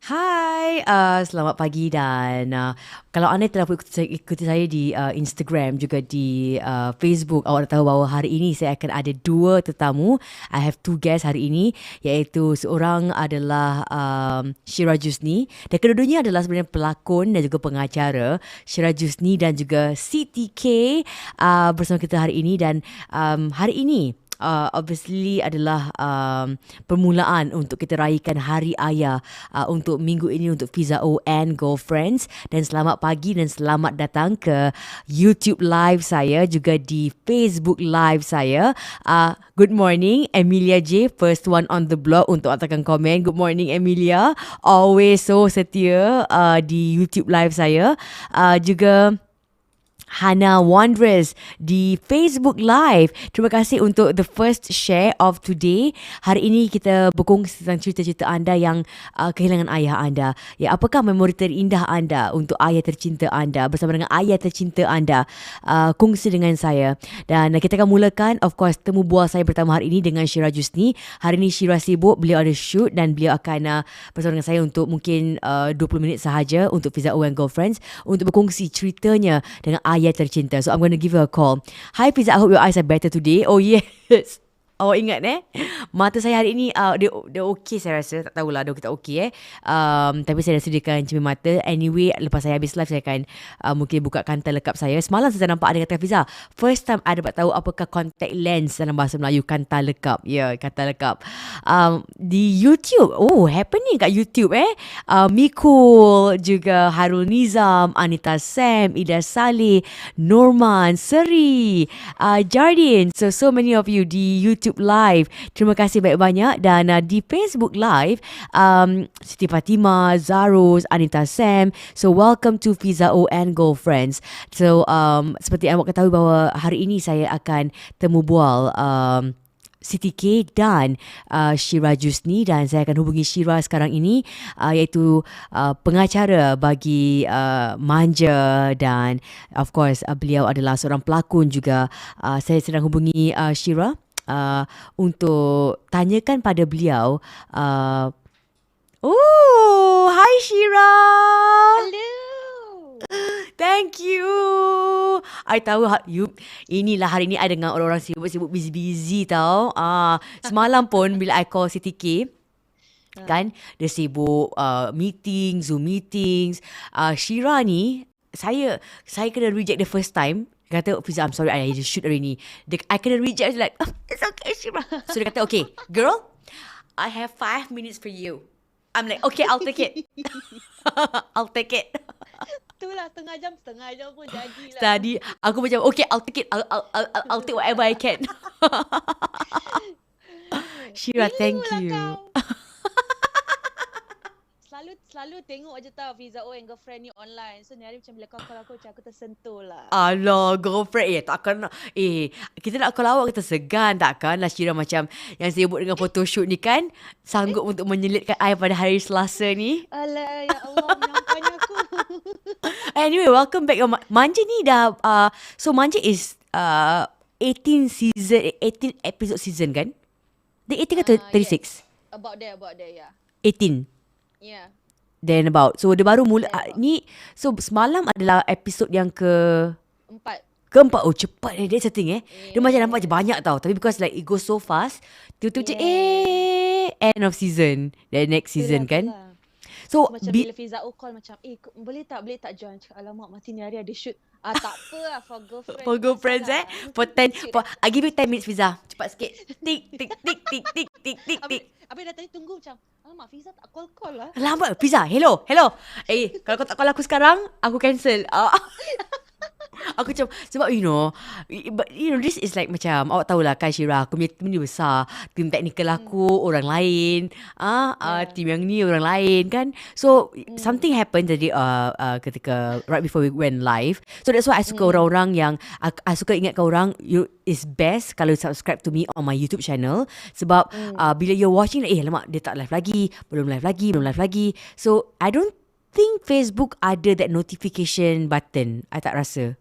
Hai, selamat pagi dan kalau anda telah ikuti saya di Instagram juga di Facebook, awak dah tahu bahawa hari ini saya akan ada dua tetamu. I have two guests hari ini, iaitu seorang adalah Syirah Jusni dan kedua-duanya adalah sebenarnya pelakon dan juga pengacara. Syirah Jusni dan juga Siti bersama kita hari ini dan hari ini obviously adalah permulaan untuk kita raikan Hari Ayah untuk minggu ini untuk Fiza O And Girlfriends. Dan selamat pagi dan selamat datang ke YouTube live saya, juga di Facebook live saya. Good morning Emilia J, first one on the block untuk hantarkan komen. Good morning Emilia, always so setia di YouTube live saya. Juga Hana Wanderers di Facebook Live. Terima kasih untuk the first share of today. Hari ini kita berkongsi tentang cerita-cerita anda yang kehilangan ayah anda. Ya, apakah memori terindah anda untuk ayah tercinta anda bersama dengan ayah tercinta anda? Kongsi dengan saya. Dan kita akan mulakan, of course, temu bual saya pertama hari ini dengan Syirah Jusni. Hari ini Syirah sibuk, beliau ada shoot dan beliau akan bersama dengan saya untuk mungkin 20 minit sahaja untuk Fiza O And Girlfriends untuk berkongsi ceritanya dengan ayah tercinta. So I'm going to give her a call. Hi Fiza, I hope your eyes are better today. Oh yes. Awak ingat mata saya hari ini dia okey, saya rasa. Tak tahulah dia kita okey tapi saya dah sediakan cermin mata. Anyway, lepas saya habis live saya akan mungkin buka kantar lekap saya. Semalam saya nampak ada kata Fiza, first time I dapat tahu apakah contact lens dalam bahasa Melayu, kantar lekap. Ya, kantar lekap di YouTube. Oh, happening kat YouTube Mikul, juga Harul Nizam, Anita Sam, Ida Saleh, Norman, Seri, Jardin. So many of you di YouTube Live. Terima kasih banyak-banyak. Dan di Facebook Live, Siti Fatimah, Zarus, Anita Sam. So welcome to Fiza O And Girlfriends. So seperti yang awak ketahui bahawa hari ini saya akan temu bual Siti dan Syirah Jusni, dan saya akan hubungi Syirah sekarang ini iaitu pengacara bagi Manja, dan of course beliau adalah seorang pelakon juga. Saya sedang hubungi Syirah untuk tanyakan pada beliau. Hi Syirah. Hello. Thank you. I tahu you inilah hari ni I dengar orang-orang sibuk-sibuk busy-busy tau. Semalam pun bila I call Siti kan dia sibuk meeting, Zoom meetings. Syirah ni saya kena reject the first time. Dia kata, Fiza, I'm sorry, I just shoot hari ni. I kena reject. Like, it's okay, Syirah. So dia kata, okay, girl, I have 5 minutes for you. I'm like, okay, I'll take it. I'll take it. Itulah setengah jam pun jadilah. Tadi aku macam, okay, I'll take it. I'll take whatever I can. Syirah, thank you. Selalu tengok je tau Fiza O And Girlfriend ni online. So ni hari macam bila kau call aku, macam aku tersentuh lah. Alah, girlfriend. Takkan. Kita nak call awak, kita segan. Takkan lah Syirah macam yang sibuk dengan photoshoot ni kan, sanggup untuk menyelitkan I pada hari Selasa ni. Alah, ya Allah, menyampaikan aku. Anyway, welcome back. Manja ni dah so Manja is 18 episode season kan? Dia 18 ke 36? Yes. About there, yeah. 18. Yeah. Then about. So dia baru mula ni. So semalam adalah episod yang keempat. Oh, cepat dia setting Dia macam nampak macam banyak tau, tapi because like it goes so fast, tiba-tiba end of season, the next season kan. So macam bila Fiza O call macam boleh tak join. Cakap alamak, mati ni hari ada shoot. Tak apa lah, for girlfriends. For girlfriends I give you 10 minutes Fiza. Cepat sikit. Tik tik tik tik tik tik tik tik. Habis dah tadi tunggu macam, alamak Fiza tak call lah. Lambat Fiza, hello. Kalau kau tak call aku sekarang, aku cancel. Aku macam, sebab this is like macam, awak tahulah kan Syirah, aku punya tim ni besar. Tim teknikal aku orang lain, tim yang ni orang lain kan. So something happened tadi ketika right before we went live. So that's why I suka orang-orang yang I suka ingatkan orang, it's best kalau subscribe to me on my YouTube channel. Sebab bila you're watching, lama dia tak live lagi, belum live lagi. So I don't think Facebook ada that notification button. I tak rasa.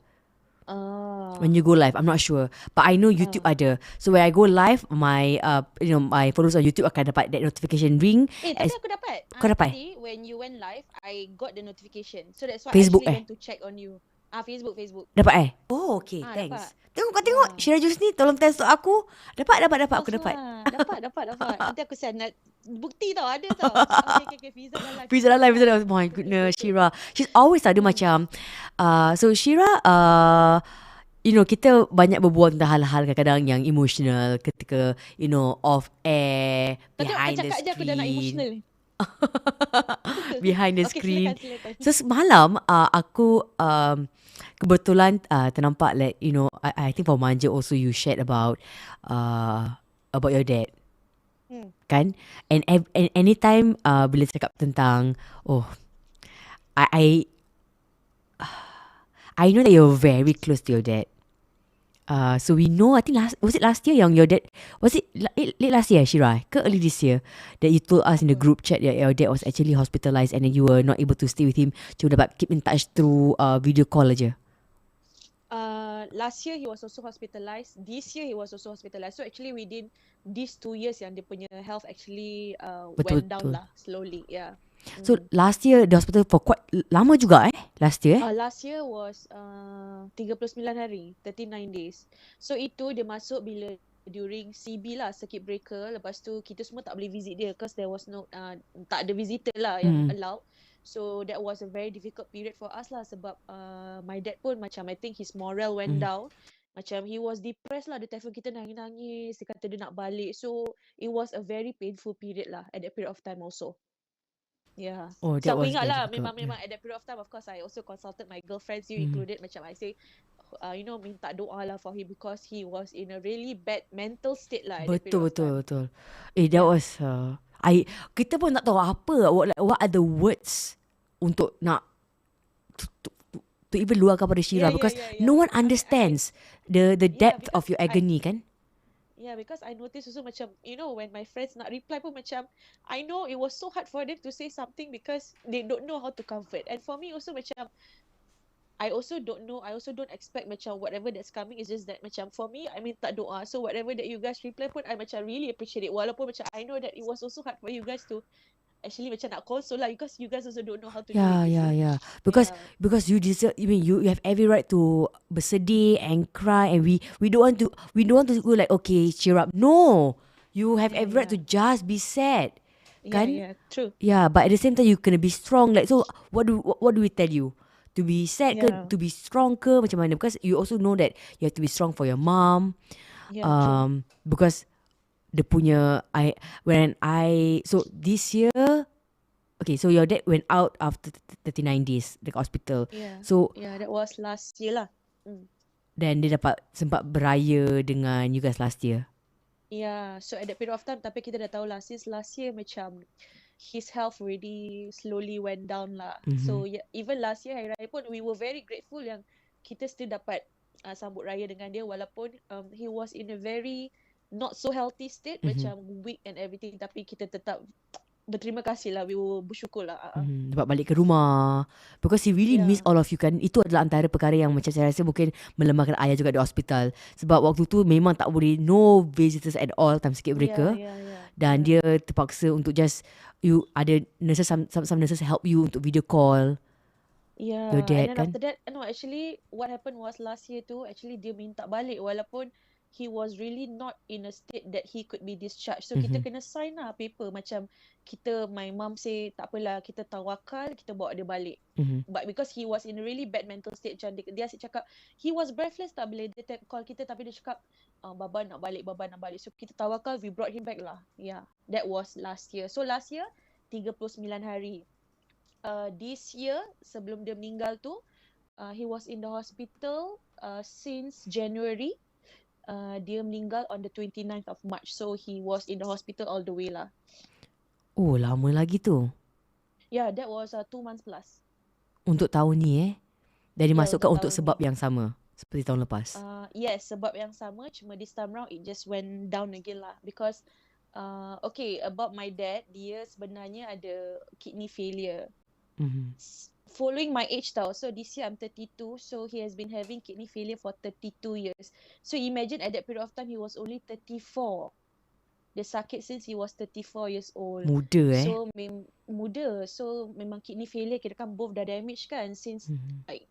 When you go live, I'm not sure, but I know YouTube ada. So when I go live, my my followers on YouTube akan dapat that notification ring. Tapi aku dapat. Kau dapat? Tadi when you went live, I got the notification. So that's why Facebook I actually went to check on you. Facebook. Dapat Oh, okay, thanks. Dapat. Kau tengok Syirah Jusni tolong test untuk aku. Dapat aku dapat. Dapat. Nanti aku send bukti tau, ada tau. Okay, Fiza dah live. Fiza dah live. Oh my goodness, Syirah. She's always ada macam so Syirah kita banyak berbual tentang hal-hal kadang-kadang yang emotional ketika off air, behind the screen. Aku dah nak emotional ni. Behind the screen. Silakan. So semalam aku kebetulan ternampak like I think for Manja also you shared about your dad. Kan? And anytime bila cakap tentang I know that you're very close to your dad. So we know, I think was it last year yang your dad, was it late last year, Syirah, ke early this year, that you told us in the group chat that your dad was actually hospitalized and then you were not able to stay with him, cuma dapat keep in touch through video call aja. Last year he was also hospitalized. This year he was also hospitalized. So actually within these 2 years yang dia punya health actually went down lah slowly. Yeah. So last year the hospital for quite lama juga last year Last year was 39 hari, 39 days. So itu dia masuk bila during CB lah, circuit breaker. Lepas tu kita semua tak boleh visit dia because there was no tak ada visitor lah yang allowed. So that was a very difficult period for us lah sebab my dad pun macam I think his morale went down. Macam he was depressed lah. Dia telefon kita nangis-nangis. Dia kata dia nak balik. So it was a very painful period lah at that period of time also. Yeah. Oh, So that aku was ingat very lah difficult, memang at that period of time of course I also consulted my girlfriends, you included. Macam I say minta doa lah for him because he was in a really bad mental state lah at that period of time. Betul. That was kita pun tak tahu apa what are the words untuk nak to even luahkan pada Syirah because no one understands the depth of your agony kan. Yeah, because I noticed also macam, when my friends nak reply pun macam, I know it was so hard for them to say something because they don't know how to comfort. And for me also macam, I also don't know, I also don't expect macam whatever that's coming is just that macam for me, I minta doa. So whatever that you guys reply pun, I macam really appreciate it. Walaupun macam I know that it was also hard for you guys to actually macam nak console lah because you guys also don't know how to do it. Yeah. Because you deserve. I mean, you have every right to bersedih and cry, and we don't want to go like okay, cheer up. No, you have every right to just be sad. Kan? Yeah, true. Yeah, but at the same time you kena be strong. Like so, what do we tell you? To be sad ke, to be strong ke, macam mana? Because you also know that you have to be strong for your mom. Yeah, because dia punya so this year, okay, so your dad went out after 39 days dekat hospital. So that was last year lah. Then dia dapat sempat beraya dengan you guys last year. Yeah, so at that period of time, tapi kita dah tahu lah since last year macam his health really slowly went down lah. So even last year hari raya pun we were very grateful yang kita still dapat sambut raya dengan dia walaupun he was in a very not so healthy state, macam weak and everything, tapi kita tetap berterima kasih lah, we were bersyukur lah. Dapat balik ke rumah because he really miss all of you kan. Itu adalah antara perkara yang macam saya rasa mungkin melemahkan ayah juga di hospital sebab waktu tu memang tak boleh, no visitors at all time circuit breaker. Dan dia terpaksa untuk just you ada nurses, some nurses help you untuk video call. Your dad, and then kan? after that, no, actually what happened was last year tu actually dia minta balik walaupun he was really not in a state that he could be discharged. So kita kena sign lah paper macam my mum say tak apalah, kita tawakal, kita bawa dia balik. But because he was in a really bad mental state, macam dia asyik cakap he was breathless tak boleh dia call kita tapi dia cakap baba nak balik. So kita tawakal, we brought him back lah. Yeah, that was last year. So last year 39 hari. This year sebelum dia meninggal tu he was in the hospital since January. Dia meninggal on the 29th of March. So he was in the hospital all the way lah. Oh, lama lagi tu. Yeah, that was 2 months plus. Untuk tahun ni dan dimasukkan untuk sebab yang sama seperti tahun lepas. Yes, sebab yang sama, cuma this time round it just went down again lah because okay, about my dad, dia sebenarnya ada kidney failure. following my age tau. So this year I'm 32. So he has been having kidney failure for 32 years. So imagine at that period of time he was only 34. Dia sakit since he was 34 years old. Muda So muda. So memang kidney failure kira kan both dah damage kan since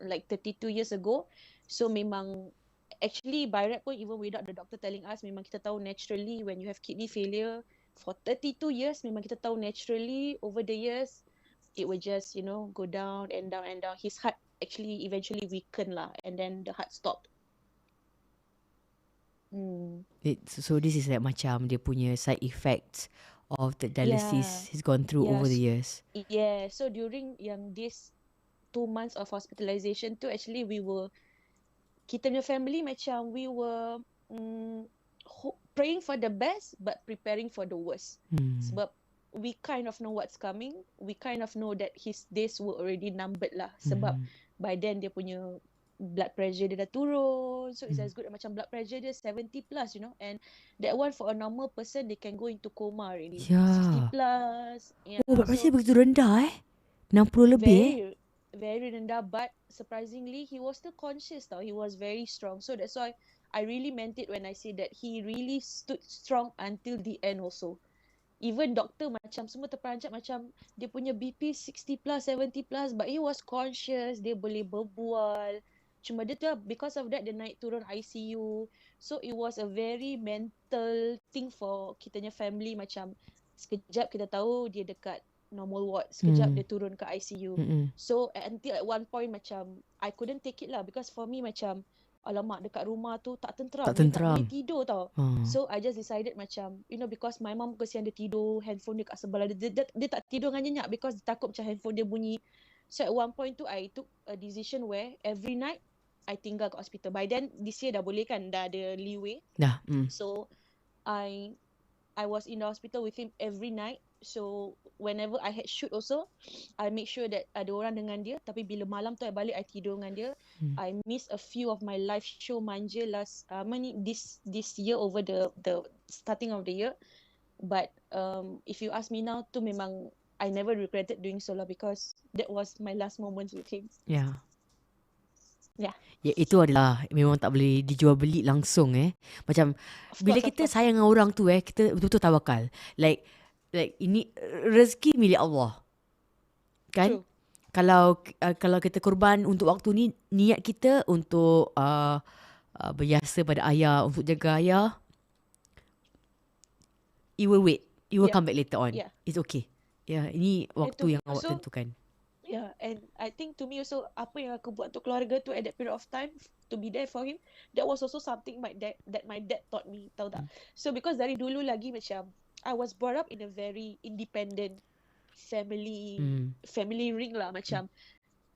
like 32 years ago. So memang actually by right pun even without the doctor telling us, memang kita tahu naturally when you have kidney failure for 32 years, memang kita tahu naturally over the years it will just, you know, go down and down and down. His heart actually eventually weakened lah, and then the heart stopped. So this is like macam dia punya side effects of the dialysis he's gone through over the years. Yeah, so during yang this 2 months of hospitalization tu, actually kita punya family macam we were praying for the best but preparing for the worst. Sebab we kind of know what's coming. We kind of know that his days were already numbered lah. Sebab by then dia punya blood pressure dia dah turun. So it's as good macam blood pressure dia 70 plus, you know. And that one for a normal person, they can go into coma already. 60 plus. Yeah. Oh, blood pressure begitu rendah 60 lebih Very rendah, but surprisingly he was still conscious tau. He was very strong. So that's why I really meant it when I say that he really stood strong until the end also. Even doctor macam semua terperanjat macam dia punya BP 60 plus, 70 plus, but he was conscious, dia boleh berbual. Cuma dia tu because of that dia naik turun ICU. So it was a very mental thing for kitanya family, macam sekejap kita tahu dia dekat normal ward, sekejap dia turun ke ICU. So until at one point macam I couldn't take it lah, because for me macam alamak dekat rumah tu tak tentram. Tak boleh tidur tau. So I just decided macam, you know, because my mom kesian dia tidur, handphone dia kat sebelah dia tak tidur dengan nyenyak because takut macam handphone dia bunyi. So at one point tu I took a decision where every night I tinggal kat hospital. By then this year dah boleh kan, dah ada leeway. So I was in the hospital with him every night. So whenever I had shoot also, I make sure that ada orang dengan dia. Tapi bila malam tu I balik, I tidur dengan dia. I miss a few of my live show manja this year over the starting of the year. But if you ask me now, tu memang I never regretted doing so lah, because that was my last moments with him. Ya, itu adalah memang tak boleh dijual beli langsung Macam bila kita sayang dengan orang tu kita betul-betul tawakal. Like ini rezeki milik Allah. Kan? True. Kalau kita korban untuk waktu ni, niat kita untuk berjasa pada ayah, untuk jaga ayah, it will wait. It will come back later on. It's okay. Ini waktu yang awak tentukan. Yeah, and I think to me also, apa yang aku buat untuk keluarga tu at that period of time, to be there for him, that was also something that my dad taught me, tahu tak? So because dari dulu lagi macam I was brought up in a very independent family ring lah, macam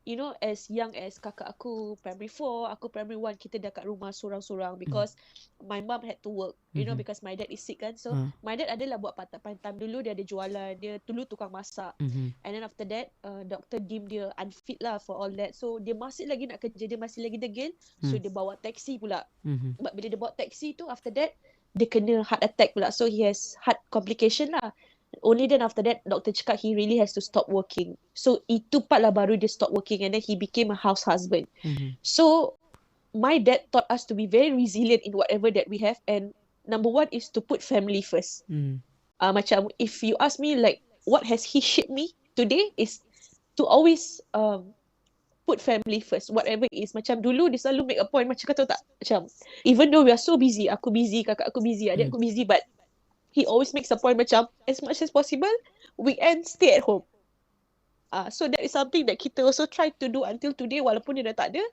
you know, as young as kakak aku primary 4, aku primary 1, kita dah kat rumah sorang-sorang because my mom had to work, you know, because my dad is sick kan. So my dad adalah buat part time dulu, dia ada jualan, dia dulu tukang masak. And then after that doctor deem dia unfit lah for all that. So dia masih lagi nak kerja, dia masih lagi degil. So dia bawa taxi pula. But bila dia bawa taxi tu, after that dia kena heart attack pula. So he has heart complication lah. Only then after that doctor cakap he really has to stop working. So itu part lah baru dia stop working, and then he became a house husband. So my dad taught us to be very resilient in whatever that we have, and number one is to put family first. Macam if you ask me like what has he shaped me today, is to always put family first, whatever it is. Macam dulu dia selalu make a point, macam kata tak, macam even though we are so busy, aku busy, kakak aku busy, adik aku busy, but he always makes a point macam as much as possible weekend stay at home. So that is something that kita also try to do until today, walaupun dia dah tak ada.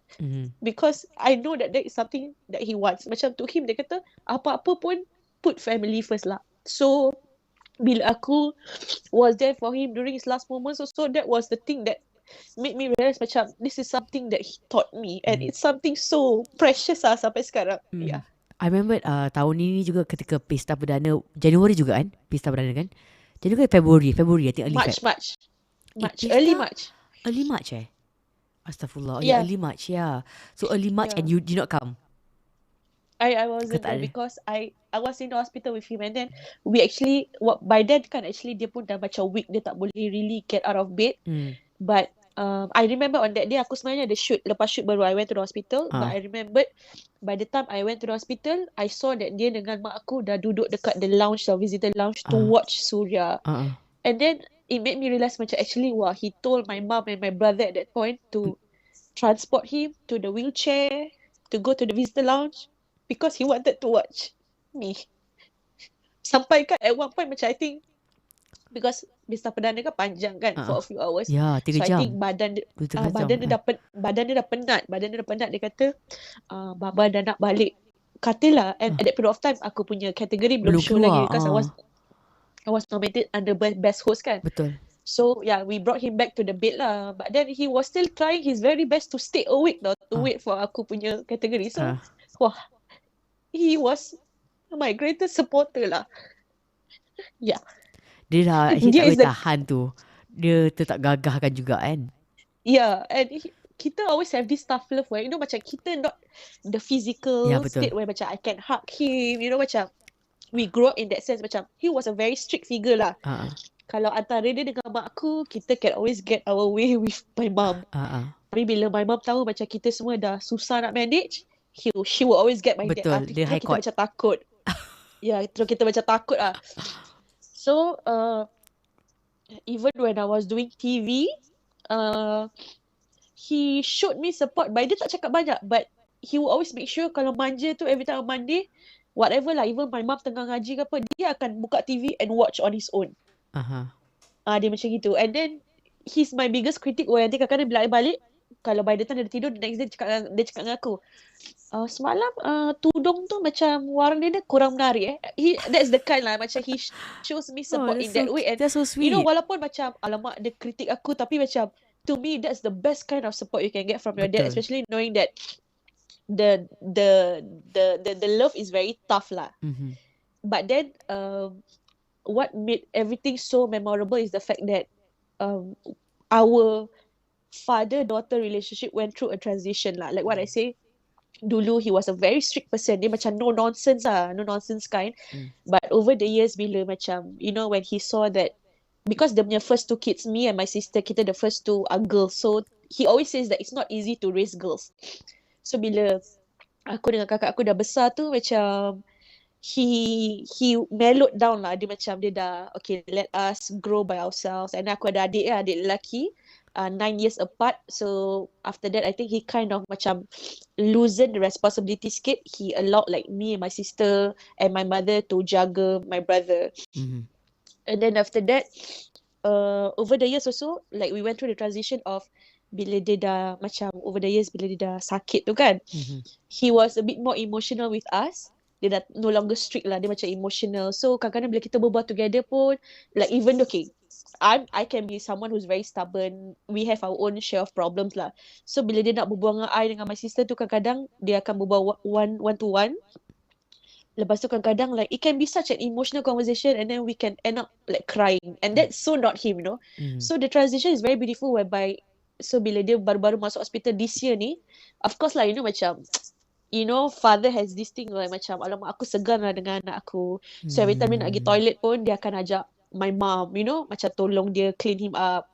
Because I know that is something that he wants. Macam to him dia kata apa-apa pun put family first lah. So bila aku was there for him during his last moments also, that was the thing that made me realize macam this is something that he taught me, and it's something so precious lah sampai sekarang. Yeah. I remember tahun ini juga ketika Pesta Perdana, Januari juga kan? Pesta Perdana kan? Januari ke Februari, I think early March. Early March. Early March Astaghfirullah. Early March, So early March and you did not come? I wasn't there because I was in the hospital with him, and then we actually, by then kan actually dia pun dah macam weak, dia tak boleh really get out of bed. But I remember on that day aku sebenarnya ada shoot. Lepas shoot baru I went to the hospital. But I remembered by the time I went to the hospital, I saw that dia dengan mak aku dah duduk dekat the lounge, the visitor lounge to watch Surya. And then it made me realise macam actually he told my mom and my brother at that point to transport him to the wheelchair to go to the visitor lounge because he wanted to watch me. Sampai kan at one point macam I think because Bista Perdana kan panjang kan for a few hours. Ya, 3 so jam. I think badan dia 2,5 badan jam. dia dah penat. Dia kata Baba dah nak balik katil lah. And at that period of time aku punya kategori belum show keluar. lagi because I was nominated under best host kan. Betul. So yeah, we brought him back to the bed lah. But then he was still trying his very best to stay awake though, to wait for aku punya kategori. So he was my greatest supporter lah. Yeah. Dia dah actually tak boleh tahan tu. Dia tetap gagahkan juga kan. Yeah, and kita always have this tough love where you know macam kita not the physical state where macam I can hug him, you know macam we grow up in that sense macam he was a very strict figure lah. Kalau antara dia dengan mak aku, kita can always get our way with my mom. Tapi bila my mom tahu macam kita semua dah susah nak manage, she will always get my dad. Dia high kita court. macam takut. Terus kita macam takut lah. So, even when I was doing TV, he showed me support. But dia tak cakap banyak. But he will always make sure kalau manja tu every time on Monday, whatever lah, even my mom tengah ngaji ke apa, dia akan buka TV and watch on his own. Dia macam gitu. And then, he's my biggest critic where nanti kadang-kadang bila I balik, kalau by the time dia tidur, the next day dia cakap dengan aku, semalam tudung tu macam warna dia kurang menarik that's the kind lah macam he shows me support in that way. And that's so sweet. You know walaupun macam alamak dia kritik aku, tapi macam to me that's the best kind of support you can get from your dad, especially knowing that the love is very tough lah. But then what made everything so memorable is the fact that our father-daughter relationship went through a transition lah. Like what I say, dulu he was a very strict person. Dia macam no nonsense kind. But over the years bila macam, you know, when he saw that, because the first two kids, me and my sister, kita the first two are girls. So he always says that it's not easy to raise girls. So bila aku dengan kakak aku dah besar tu, macam he mellowed down lah. Dia macam dia dah okay, let us grow by ourselves. And aku ada adik lelaki, 9 years apart. So after that, I think he kind of macam loosened the responsibility sikit. He allowed like me and my sister and my mother to jaga my brother. And then after that, over the years also, like we went through the transition of bila dia dah macam over the years bila dia dah sakit tu kan, he was a bit more emotional with us. Dia dah no longer strict lah, dia macam emotional. So kadang-kadang bila kita berbual together pun, like even okay, I can be someone who's very stubborn. We have our own share of problems lah. So bila dia nak berbual dengan I dengan my sister tu, kadang-kadang dia akan berbual one to one. Lepas tu kadang-kadang like it can be such an emotional conversation and then we can end up like crying. And that's so not him, you know. So the transition is very beautiful whereby, so bila dia baru-baru masuk hospital this year ni, of course lah, you know macam, you know, father has this thing like macam, alamak aku segan lah dengan anak aku. So every time dia nak pergi toilet pun, dia akan ajak my mom, you know, macam tolong dia clean him up.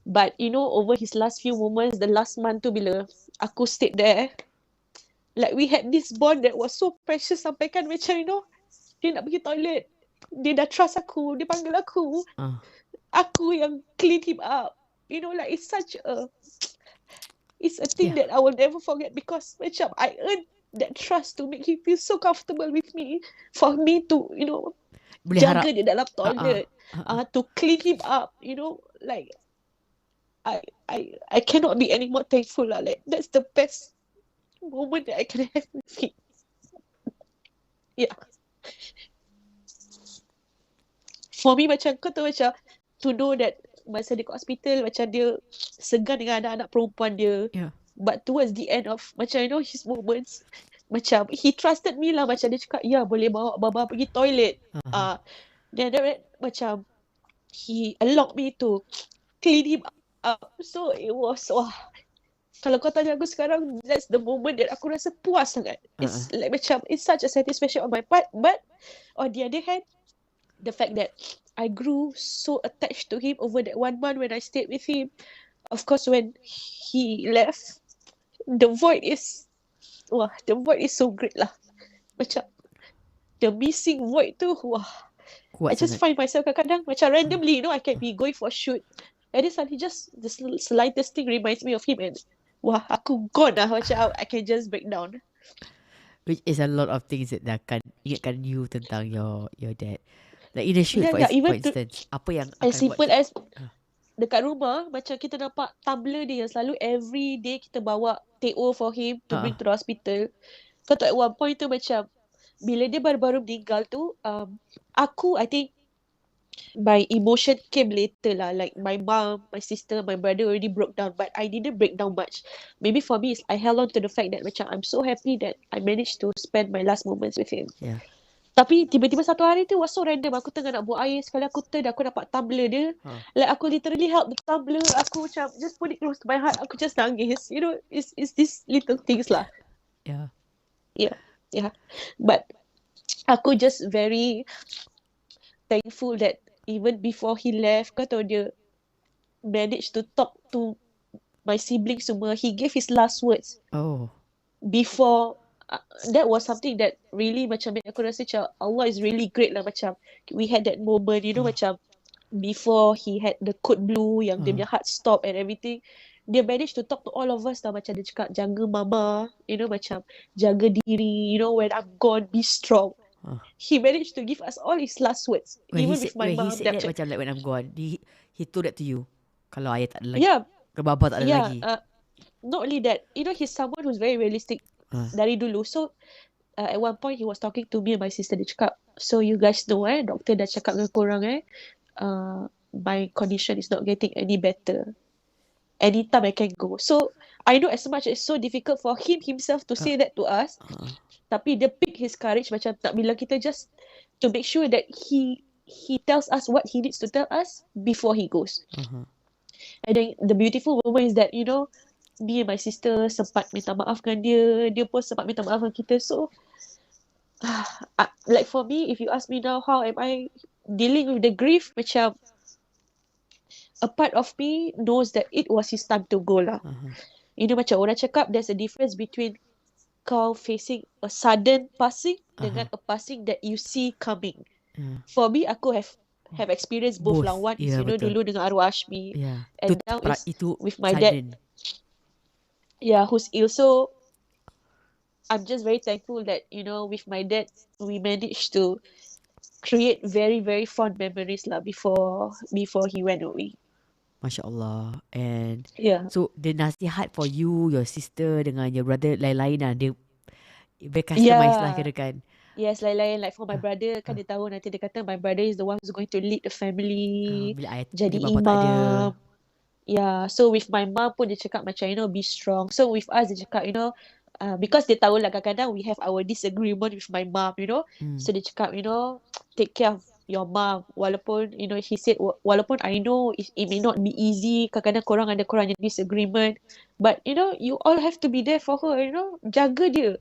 But you know, over his last few moments, the last month tu bila aku stayed there, like we had this bond that was so precious sampai kan macam, you know, dia nak pergi toilet, dia dah trust aku, dia panggil aku, aku yang clean him up. You know, like it's such a, it's a thing that I will never forget because macam I earned that trust to make him feel so comfortable with me, for me to, you know, jaga dia dalam toilet, to clean him up, you know, like I cannot be any more thankful lah. Like that's the best moment that I can have with him. Yeah. For me macam kau tahu macam to know that masa dia kat hospital macam dia segan dengan anak-anak perempuan dia. But towards the end of macam you know his moments, macam he trusted me lah, macam dia cakap ya boleh bawa baba pergi toilet. Then macam he allowed me to clean him up. So it was kalau kau tanya aku sekarang, that's the moment that aku rasa puas sangat. It's like macam it's such a satisfaction on my part. But on the other hand, the fact that I grew so attached to him over that 1 month when I stayed with him, of course, when he left, the void is so great lah. Macam the missing void tu, I Kuat just sangat. find myself kadang-kadang macam randomly, I can be going for a shoot, and then suddenly just the slightest thing reminds me of him, and aku gone lah. Macam I can just break down. Which is a lot of things that akan ingatkan you tentang your dad. Like in a shoot, Yeah, for, yeah. Even for instance, apa yang as akan buat simple as Ah. dekat rumah, macam kita nampak tumbler dia yang selalu every day kita bawa TO for him to bring to the hospital. Kau tahu at one point tu macam bila dia baru-baru meninggal tu, I think my emotion came later lah. Like my mom, my sister, my brother already broke down, but I didn't break down much. Maybe for me, I held on to the fact that macam I'm so happy that I managed to spend my last moments with him. Yeah. Tapi tiba-tiba satu hari tu was so random. Aku tengah nak buat air, sekali aku turn, aku dapat tumbler dia. Like aku literally held the tumbler. Aku macam just put it close to my heart. Aku just nangis. You know, it's these little things lah. Yeah. Yeah. But aku just very thankful that even before he left, kau tahu dia managed to talk to my siblings semua. He gave his last words before. That was something that really macam aku rasa macam Allah is really great lah. Macam we had that moment, you know, macam before he had the code blue yang dia punya heart stop and everything, dia managed to talk to all of us lah. Macam dia cakap jaga mama, you know, macam jaga diri, you know, when I'm gone be strong. He managed to give us all his last words. When even he with my mom, he said that macam like when I'm gone, he told that to you. Kalau ayah tak ada lagi. Yeah. Kalau bapa tak ada lagi. Not only that, you know, he's someone who's very realistic dari dulu. So at one point he was talking to me and my sister. Dia cakap, so you guys know doktor dah cakap dengan korang my condition is not getting any better. Anytime I can go. So I know as much as it's so difficult for him himself to say that to us, tapi dia pick his courage macam nak bilang kita just to make sure that he tells us what he needs to tell us before he goes. And then the beautiful moment is that, you know, me and my sister sempat minta maaf dengan dia pun sempat minta maaf dengan kita. So like for me, if you ask me now how am I dealing with the grief, macam a part of me knows that it was his time to go lah. You know, macam orang cakap there's a difference between kau facing a sudden passing dengan a passing that you see coming. For me, aku have experienced both lah. One is, you know, dulu dengan arwah Ashmi, and now it's with my dad. Yeah, who's ill. So I'm just very thankful that, you know, with my dad we managed to create very, very fond memories lah before he went away. Masya Allah. And so the nasihat for you, your sister dengan your brother lain-lain lah. Dia very customized lah kira kan. Yes, lain-lain. Like for my brother, kan dia tahu nanti dia kata my brother is the one who's going to lead the family, jadi imam. Yeah, so with my mom pun dia cakap macam, you know, be strong. So with us dia cakap, you know, because dia tahu lah kadang-kadang we have our disagreement with my mom, you know. So dia cakap, you know, take care of your mom. Walaupun, you know, he said, walaupun I know it may not be easy, kadang-kadang korang ada disagreement, but you know, you all have to be there for her, you know, jaga dia.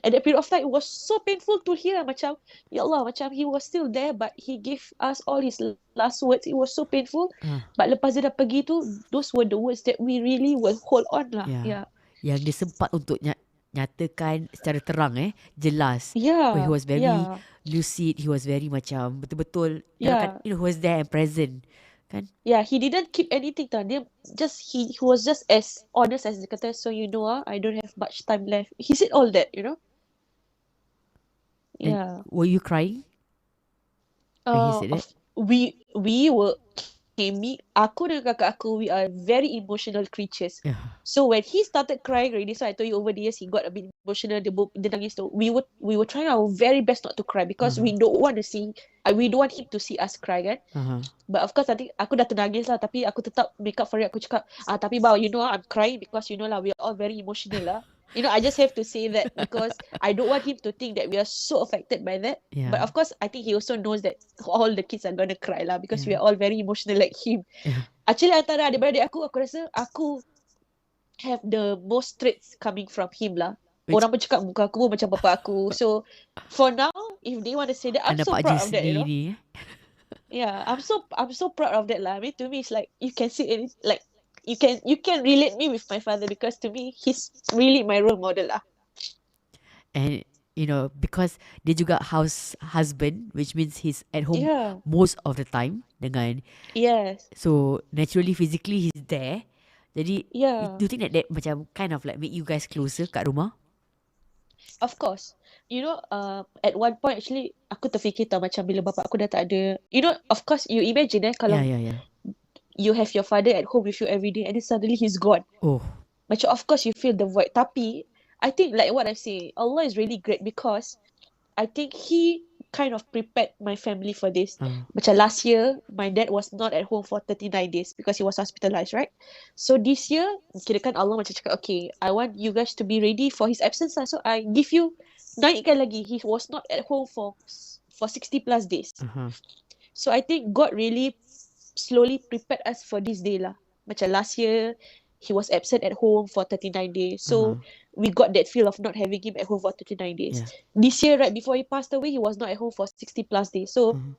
At that period of time, it was so painful to hear. Macam, ya Allah, macam he was still there, but he gave us all his last words. It was so painful. But lepas dia dah pergi tu, those were the words that we really will hold on lah. Yang dia sempat untuk nyatakan secara terang, jelas. He was very lucid. He was very macam betul-betul. Kan, you know, he was there and present. Kan? Yeah, he didn't keep anything. Dia he was just as honest as dia kata, so you know, I don't have much time left. He said all that, you know. And were you crying when he said that? We were. Aku dan kakak aku, we are very emotional creatures. So when he started crying already, so I told you over the years he got a bit emotional. Dia nangis tu. We were trying our very best not to cry because we don't want to see. We don't want him to see us cry, kan? But of course, I think aku dah ternangis lah. Tapi aku tetap make up for it. Aku cakap, tapi Bao, you know, I'm crying because you know lah, we are all very emotional lah. You know, I just have to say that because I don't want him to think that we are so affected by that. But of course, I think he also knows that all the kids are gonna cry lah because we are all very emotional like him. Actually, antara adik-beradik aku rasa aku have the most traits coming from him lah. Orang pun cakap muka aku pun macam bapa aku. So, for now, if they want to say that, I'm so proud of that, you know. Yeah, I'm so proud of that lah. I mean, to me, it's like you can see any like you can relate me with my father because to me he's really my role model lah. And because dia juga house husband, which means he's at home Yeah. most of the time dengan, Yes. so naturally physically he's there. Jadi Yeah. do you think that macam kind of like make you guys closer kat rumah? Of course. At one point actually aku terfikir tau macam bila bapa aku dah tak ada. Of course you imagine Yeah, kalau yeah, yeah. you have your father at home with you every day and then suddenly he's gone. Oh. Macam of course you feel the void. Tapi I think like what I say, Allah is really great because I think he kind of prepared my family for this. uh, Macam last year, my dad was not at home for 39 days because he was hospitalized, right? So this year, kirakan Allah macam cakap, okay, I want you guys to be ready for his absence lah. So I give you, naikkan lagi. He was not at home for 60 plus days. uh-huh. So I think God really slowly prepared us for this day lah. Macam last year, he was absent at home for 39 days. Uh-huh. So we got that feel of not having him at home for 39 days. Yeah. This year, right before he passed away, he was not at home for 60 plus days. So Uh-huh.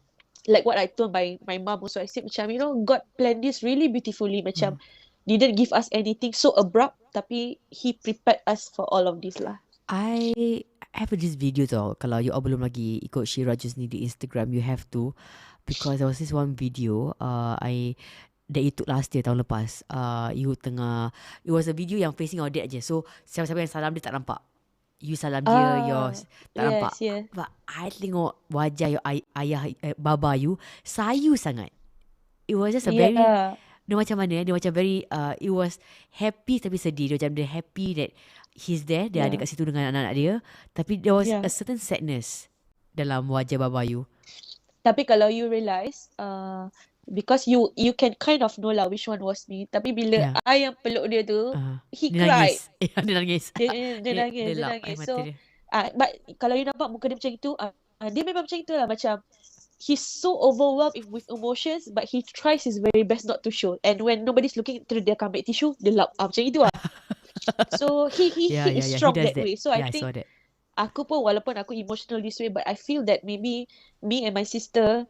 like what I told my mom also, I said macam, God planned this really beautifully. Macam didn't give us anything so abrupt, tapi he prepared us for all of this lah. I have this video tau. Kalau you all belum lagi ikut Syirah Jusni di Instagram, you have to, because there was this one video that you took last year, tahun lepas. It was a video yang facing your dad je. So siapa-siapa yang salam dia tak nampak. You salam dia, yours tak nampak. Yes. But I tengok wajah your ayah, baba you, sayu sangat. It was just a very, Yeah. dia macam mana, dia macam very, it was happy tapi sedih. Dia macam dia happy that he's there, dia ada kat situ dengan anak-anak dia. Tapi there was a certain sadness dalam wajah baba you. Tapi kalau you realise, because you can kind of know lah which one was me. Tapi bila I yang peluk dia tu, he dia cried. Nangis. Dia nangis. Dia nangis. So, but kalau you nampak muka dia macam itu, dia memang macam itulah. Macam, he's so overwhelmed with emotions, but he tries his very best not to show. And when nobody's looking, terus dia akan ambil tisu, dia lap. Macam itu lah. So, he is strong that way. So, I think, aku pun walaupun aku emotional this way, but I feel that maybe me and my sister,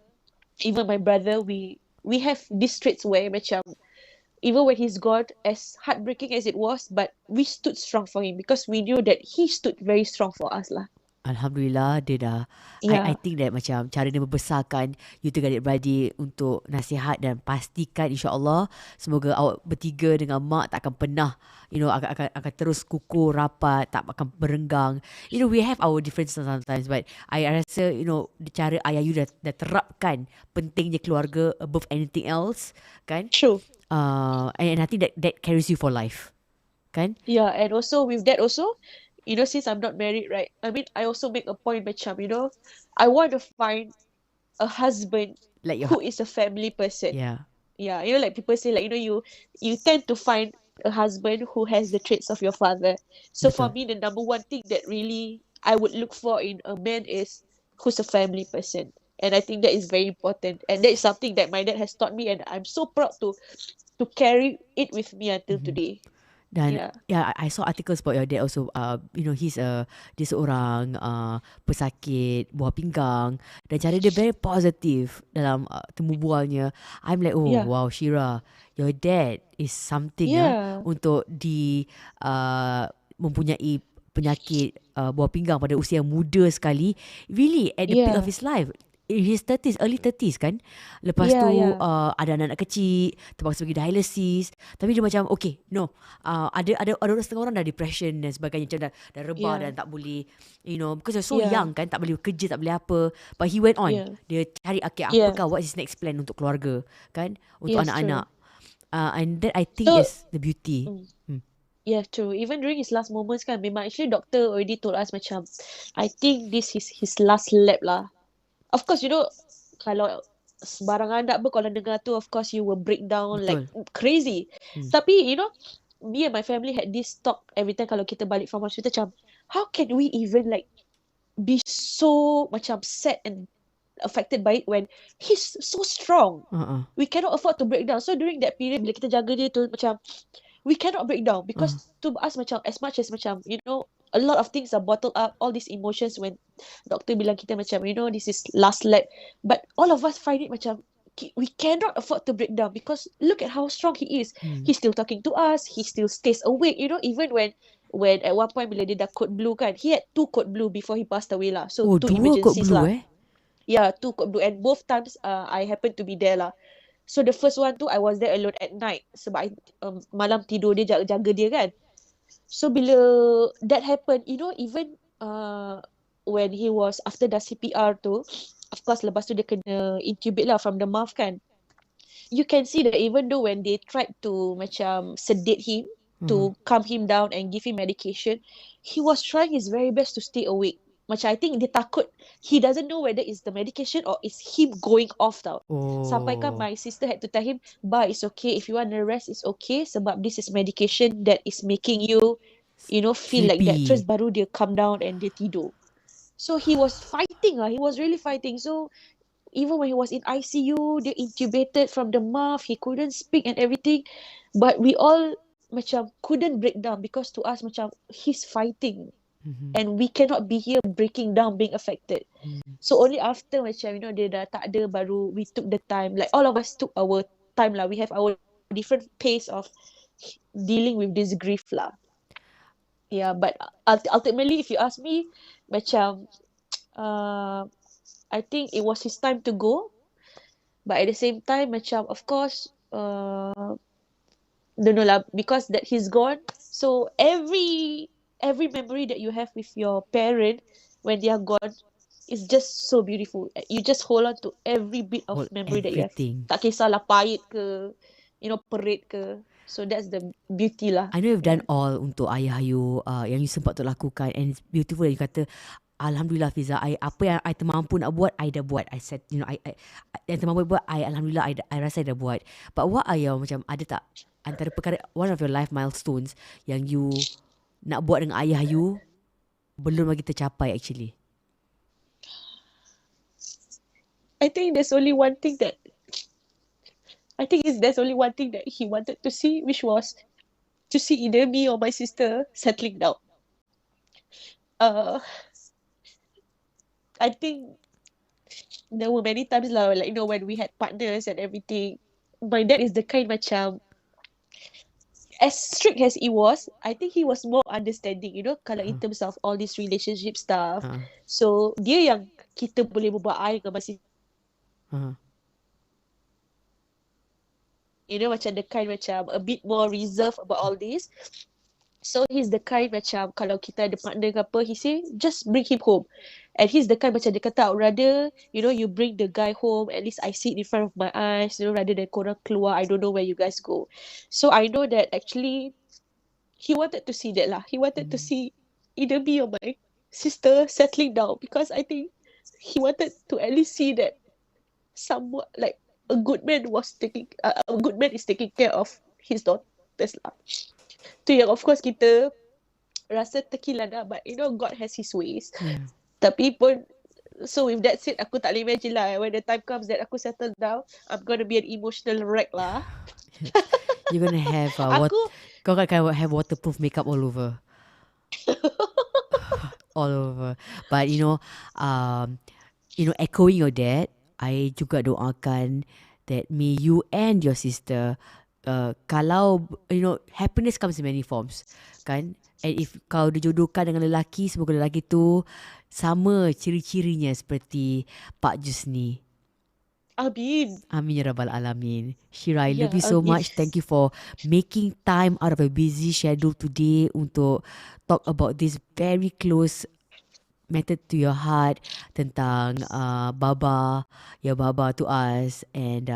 even my brother, we have these traits where macam even when he's gone, as heartbreaking as it was, but we stood strong for him because we knew that he stood very strong for us lah. Alhamdulillah dia dah, I think that macam cara dia membesarkan you tiga adik-beradik untuk nasihat, dan pastikan insya-Allah semoga awak bertiga dengan mak tak akan pernah akan terus kukuh rapat, tak akan berenggang. We have our differences sometimes, but I rasa cara ayah you dah terapkan pentingnya keluarga above anything else, kan? True. And I think that carries you for life, kan? Yeah, and also with that also, since I'm not married, right? I mean, I also make a point macam, I want to find a husband like who is a family person. Yeah. Yeah, like people say, like, you tend to find a husband who has the traits of your father. So Betul. for me, the number one thing that really I would look for in a man is who's a family person. And I think that is very important. And that is something that my dad has taught me, and I'm so proud to carry it with me until today. Dan I saw articles about your dad also. He's dia seorang pesakit buah pinggang, dan cara dia very positive dalam temu bualnya. I'm like, wow, Syirah, your dad is something untuk mempunyai penyakit buah pinggang pada usia yang muda sekali. Really at the peak of his life. In his 30s, early 30s kan. Lepas tu ada anak-anak kecil, terpaksa pergi dialysis. Tapi dia macam okay, no, ada orang setengah orang dah depression dan sebagainya, macam dah rebah dan tak boleh, because you're so young kan, tak boleh kerja, tak boleh apa. But he went on. Dia cari apakah what is his next plan untuk keluarga kan, untuk anak-anak. And that I think is the beauty. Yeah, true. Even during his last moments kan, memang actually doctor already told us macam, I think this is his last lap lah. Of course, kalau sembarang anak kalau dengar tu, of course you will break down. Betul. Like crazy. Tapi, me and my family had this talk every time kalau kita balik from hospital, macam, how can we even like be so macam sad and affected by it when he's so strong. We cannot afford to break down. So during that period, bila kita jaga dia tu, macam, we cannot break down because to us macam, as much as macam, a lot of things are bottled up, all these emotions when doctor bilang kita macam, this is last lap. But all of us find it macam, we cannot afford to break down, because look at how strong he is. Hmm. He's still talking to us. He still stays awake. Even when at one point bila dia dah code blue kan, he had 2 code blue before he passed away lah. So Oh, 2 dua kod emergencies blue lah. Yeah, 2 code blue, and both times I happened to be there lah. So the first one tu I was there alone at night sebab malam tidur dia jaga dia kan. So bila that happened, even when he was after the CPR tu, of course lepas tu dia kena intubate lah from the mouth kan. You can see that even though when they tried to macam sedate him, to calm him down and give him medication, he was trying his very best to stay awake. Macam I think dia takut, he doesn't know whether it's the medication or it's him going off tau. Sampai kan Oh, my sister had to tell him, "Ba, it's okay. If you want to rest, it's okay. Sebab this is medication that is making you, feel like that." Terus sleepy. baru dia calm down and dia tidur. So he was fighting lah. He was really fighting. So even when he was in ICU, they intubated from the mouth, he couldn't speak and everything. But we all macam couldn't break down, because to us macam he's fighting. And we cannot be here breaking down, being affected. So only after macam, dia dah tak ada, baru we took the time. Like all of us took our time lah. We have our different pace of dealing with this grief lah. Yeah, but ultimately, if you ask me, macam, I think it was his time to go. But at the same time, macam of course, don't know lah, because that he's gone. So every memory that you have with your parent when they are gone is just so beautiful. You just hold on to every bit of Hold memory that you have. everything. Tak kisahlah pahit ke, perit ke. So that's the beauty lah. I know you've done Yeah. all untuk ayah you, yang you sempat untuk lakukan, and it's beautiful that you kata, Alhamdulillah Fiza, apa yang I termampu nak buat, I dah buat. I said, yang termampu buat, Alhamdulillah, I rasa I dah buat. But what are your, macam, ada tak antara perkara, one of your life milestones yang you nak buat dengan ayah you, belum lagi tercapai actually? I think there's only one thing that there's only one thing that he wanted to see, which was to see either me or my sister settling down. I think there were many times lah, like, when we had partners and everything. My dad is the kind macam, as strict as he was, I think he was more understanding, kalau in terms of all this relationship stuff. So dia yang kita boleh berbual air dengan masih, macam the kind macam a bit more reserved about all this. So he's the kind macam, kalau kita ada partner ke apa, he say just bring him home. And he's the kind macam dia kata, rather, you bring the guy home, at least I see it in front of my eyes, rather than korang keluar, I don't know where you guys go. So I know that actually he wanted to see that lah. He wanted to see either me or my sister settling down, because I think he wanted to at least see that somewhat like a good man is taking care of his daughters lah. Tu yang of course kita rasa terkilan lah, but God has his ways. Yeah. Tapi pun, so with that said, aku tak boleh imagine lah, when the time comes that aku settle down, I'm gonna be an emotional wreck lah. Yes. You're gonna have kau akan have waterproof makeup all over. All over. But echoing your dad, I juga doakan that may you and your sister, kalau happiness comes in many forms, kan? And if kau dijodohkan dengan lelaki, semoga lelaki tu sama ciri-cirinya seperti Pak Jusni. Amin. Amin ya Rabbal Alamin. Syirah, I love Yeah, you so amin. much. Thank you for making time out of a busy schedule today untuk talk about this very close matter to your heart, tentang Baba, your Baba to us, and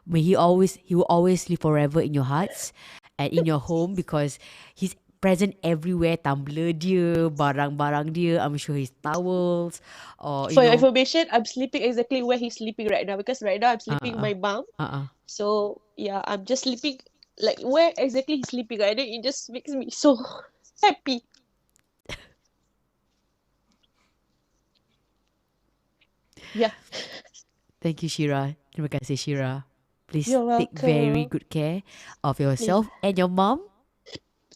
he will always live forever in your hearts and in your home, because he's present everywhere. Tumbler dia, barang-barang dia, I'm sure his towels, or For your information, I'm sleeping exactly where he's sleeping right now, because right now I'm sleeping with my mom. So yeah, I'm just sleeping like where exactly he's sleeping right now. It just makes me so happy. Yeah. Thank you, Syirah. Terima kasih, Syirah. Please You're take very welcome. good care of yourself and your mom.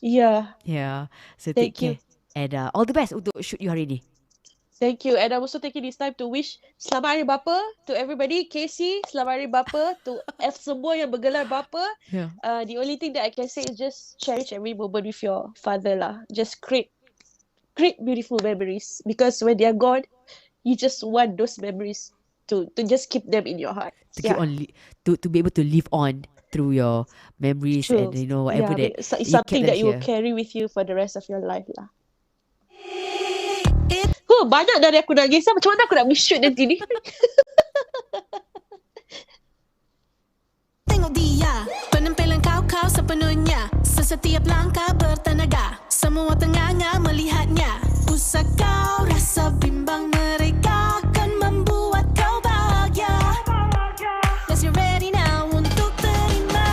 Yeah. Yeah. So take Thank you. care. And all the best untuk shoot you hari ni. Thank you. And I'm also taking this time to wish Selamat Hari Bapa to everybody. Casey, Selamat Hari Bapa to F semua yang bergelar bapa. Yeah. The only thing that I can say is just cherish every moment with your father lah. Just create beautiful memories, because when they are gone, you just want those memories to just keep them in your heart. To keep Yeah, on to be able to live on through your memories and true. whatever Yeah, that it's you kept something that that you will here. carry with you for the rest of your life lah. Banyak dari aku nangis. Macam mana aku nak shoot nanti ni? Tengok dia, penampilan kau sepenuhnya. Setiap langkah bertenaga, semua tenganga melihatnya. Usah kau rasa bimbang, mereka akan membuat kau bahagia. Cause you're ready now untuk terima.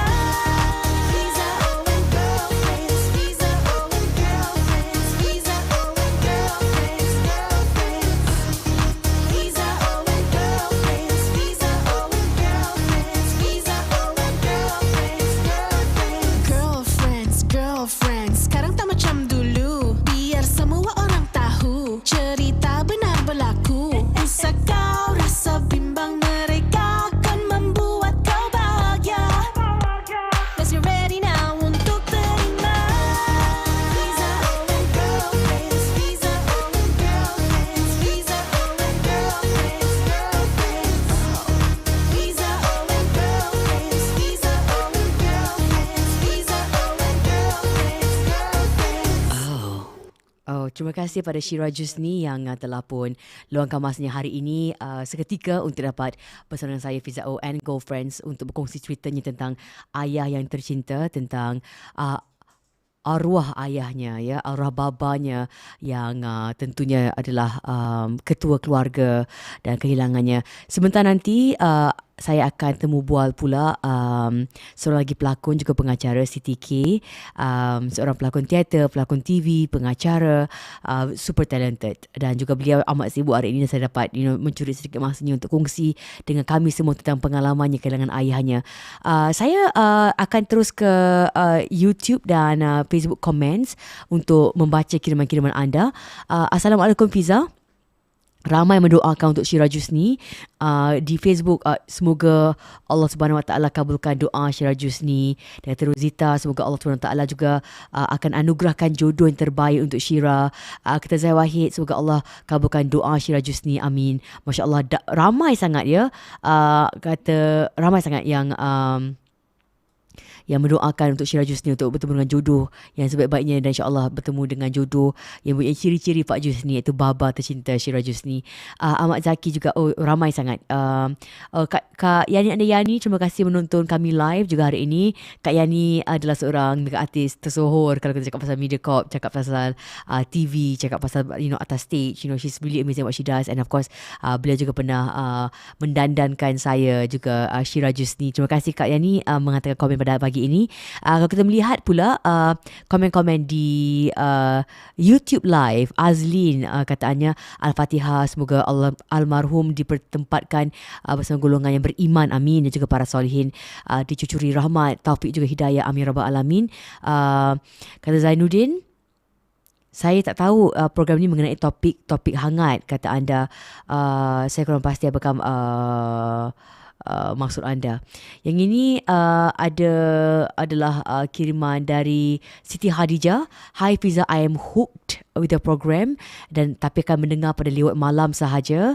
Fiza O and Girlfriends, Fiza O and Girlfriends, Fiza O and Girlfriends, Girlfriends. Fiza O and Girlfriends, Fiza O and Girlfriends, Fiza O and Girlfriends, Girlfriends. Girlfriends, girlfriends, sekarang tak macam dulu. Biar semua orang tahu cerita benar berlaku. Usah kau rasa bimbang, mereka akan membuat kau bahagia. Cause you're ready now untuk terima. Fiza O and Girlfriends, Fiza O and Girlfriends, Fiza O and Girlfriends, Girlfriends. Fiza O and Girlfriends, Fiza O and Girlfriends, Fiza O and Girlfriends, Girlfriends. Oh, terima kasih pada Syirah Jusni yang telah pun luangkan masanya hari ini seketika untuk dapat bersama dengan saya Fiza O and Girlfriends untuk berkongsi ceritanya tentang ayah yang tercinta, tentang arwah ayahnya, ya, arwah babanya yang tentunya adalah ketua keluarga dan kehilangannya. Sebentar nanti saya akan temu bual pula seorang lagi pelakon juga pengacara, Siti K, seorang pelakon teater, pelakon TV, pengacara, super talented, dan juga beliau amat sibuk hari ini dan saya dapat mencuri sedikit masanya untuk kongsi dengan kami semua tentang pengalamannya kehilangan ayahnya. Saya akan terus ke YouTube dan Facebook comments untuk membaca kiriman-kiriman anda. Assalamualaikum Fiza. Ramai mendoakan untuk Syirah Jusni di Facebook. Semoga Allah Subhanahu Wa Taala kabulkan doa Syirah Jusni dan Tercinta. Semoga Allah Subhanahu Wa Taala juga akan anugerahkan jodoh yang terbaik untuk Syirah. Kata Zai Wahid, semoga Allah kabulkan doa Syirah Jusni. Amin. Masya Allah, ramai sangat ya. Kata ramai sangat yang mendoakan untuk Syirah Jusni untuk bertemu dengan jodoh yang sebaik-baiknya dan insya-Allah bertemu dengan jodoh yang punya ciri-ciri Pak Jusni, iaitu baba tercinta Syirah Jusni. Ahmad Zaki juga, ramai sangat. Kak Yani Yani, terima kasih menonton kami live juga hari ini. Kak Yani adalah seorang artis tersohor kalau kita cakap pasal Mediacorp, cakap pasal TV, cakap pasal atas stage. She's really amazing what she does, and of course beliau juga pernah mendandankan saya juga, Syirah Jusni. Terima kasih Kak Yani mengatakan komen pada pagi ini. Kalau kita melihat pula komen-komen di YouTube live, Azlin katanya Al-Fatihah, semoga Allah almarhum dipertempatkan bersama golongan yang beriman, amin, dan juga para solihin dicucuri rahmat, taufik juga hidayah, amin rabbal alamin. Kata Zainuddin, saya tak tahu program ni mengenai topik hangat, kata anda. Saya kurang pasti apakah maksud anda. Yang ini adalah kiriman dari Siti Khadijah. Hi Fiza, I am hooked with the program dan tapi akan mendengar pada lewat malam sahaja.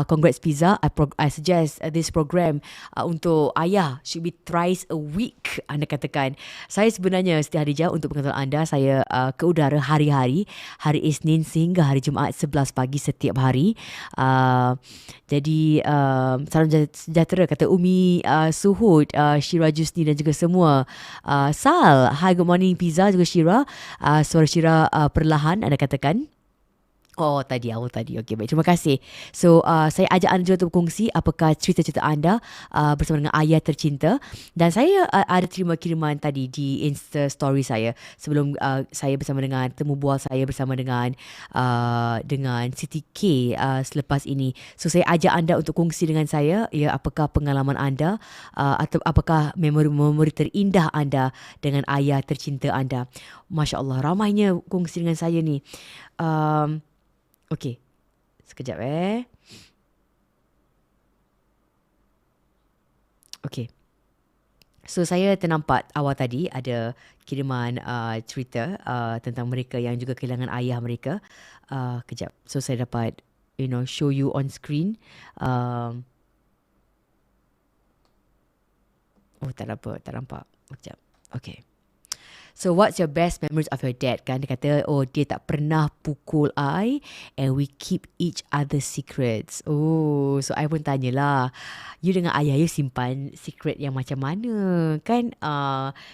Congrats Fiza. I suggest this program untuk ayah should be thrice a week. Anda katakan. Saya sebenarnya Siti Khadijah, untuk pengetahuan anda, saya ke udara hari-hari, hari Isnin sehingga hari Jumaat 11 pagi setiap hari. Jadi salam sejahtera, kata Umi Suhud, Syirah Jusni dan juga semua. Sal, hi, good morning Fiza, juga Syirah. Suara Syirah perlahan anda katakan. Oh, awal tadi. Okey, baik. Terima kasih. So, saya ajak anda juga untuk berkongsi apakah cerita-cerita anda bersama dengan ayah tercinta. Dan saya ada terima kiriman tadi di Insta story saya sebelum saya bersama dengan temu bual saya bersama dengan Siti K selepas ini. So, saya ajak anda untuk kongsi dengan saya, ya, apakah pengalaman anda atau apakah memori-memori terindah anda dengan ayah tercinta anda. Masya Allah, ramainya kongsi dengan saya ni. Okey. Sekejap Okay. So saya ternampak awal tadi ada kiriman cerita tentang mereka yang juga kehilangan ayah mereka. Kejap. So saya dapat show you on screen. Tak nampak. Kejap. Okay. So what's your best memories of your dad? Kan dia kata, dia tak pernah pukul I and we keep each other's secrets. So I pun tanyalah, you dengan ayah you simpan secret yang macam mana? Kan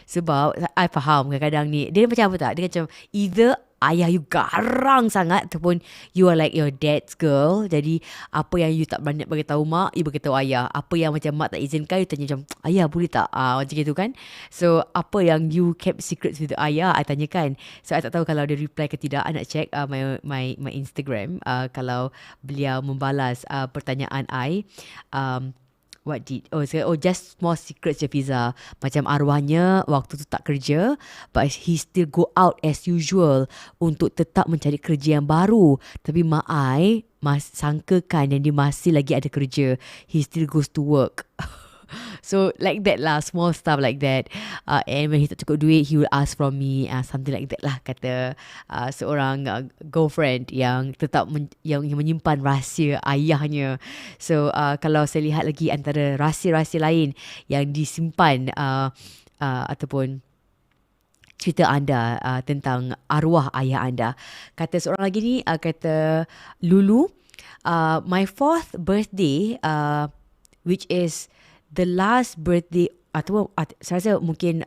sebab I faham kadang-kadang ni dia macam apa tak? Dia macam either ayah you garang sangat ataupun you are like your dad's girl. Jadi apa yang you tak banyak beritahu mak, you beritahu ayah. Apa yang macam mak tak izinkan, you tanya macam, ayah boleh tak? Macam gitu kan. So apa yang you kept secrets with ayah, I tanyakan. So I tak tahu kalau dia reply ke tidak. I nak check my Instagram kalau beliau membalas pertanyaan I. Just small secrets je Fiza. Macam arwahnya waktu tu tak kerja, but he still go out as usual untuk tetap mencari kerja yang baru. Tapi mak I sangkakan yang dia masih lagi ada kerja. He still goes to work. So like that lah, small stuff like that. And when he tak cukup duit, he will ask from me, something like that lah, kata seorang girlfriend yang tetap yang menyimpan rahsia ayahnya. So kalau saya lihat lagi antara rahsia-rahsia lain yang disimpan ataupun cerita anda tentang arwah ayah anda. Kata seorang lagi ni, kata Lulu, my 4th birthday, which is the last birthday, atau saya rasa mungkin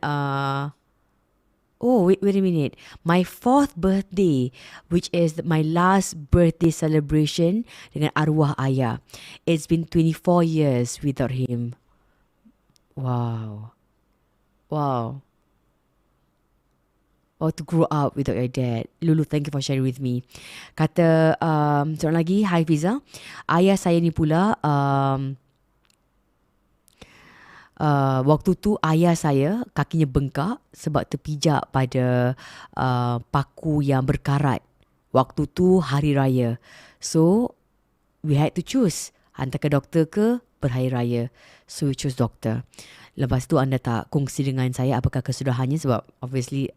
wait a minute. My 4th birthday, which is my last birthday celebration dengan arwah ayah. It's been 24 years without him. Wow. To grow up without your dad. Lulu, thank you for sharing with me. Kata seorang lagi, hi Fiza. Ayah saya ni pula, waktu tu ayah saya kakinya bengkak sebab terpijak pada paku yang berkarat. Waktu tu hari raya. So we had to choose, hantar ke doktor ke berhari raya. So we choose doktor. Lepas tu anda tak kongsi dengan saya apakah kesudahannya, sebab obviously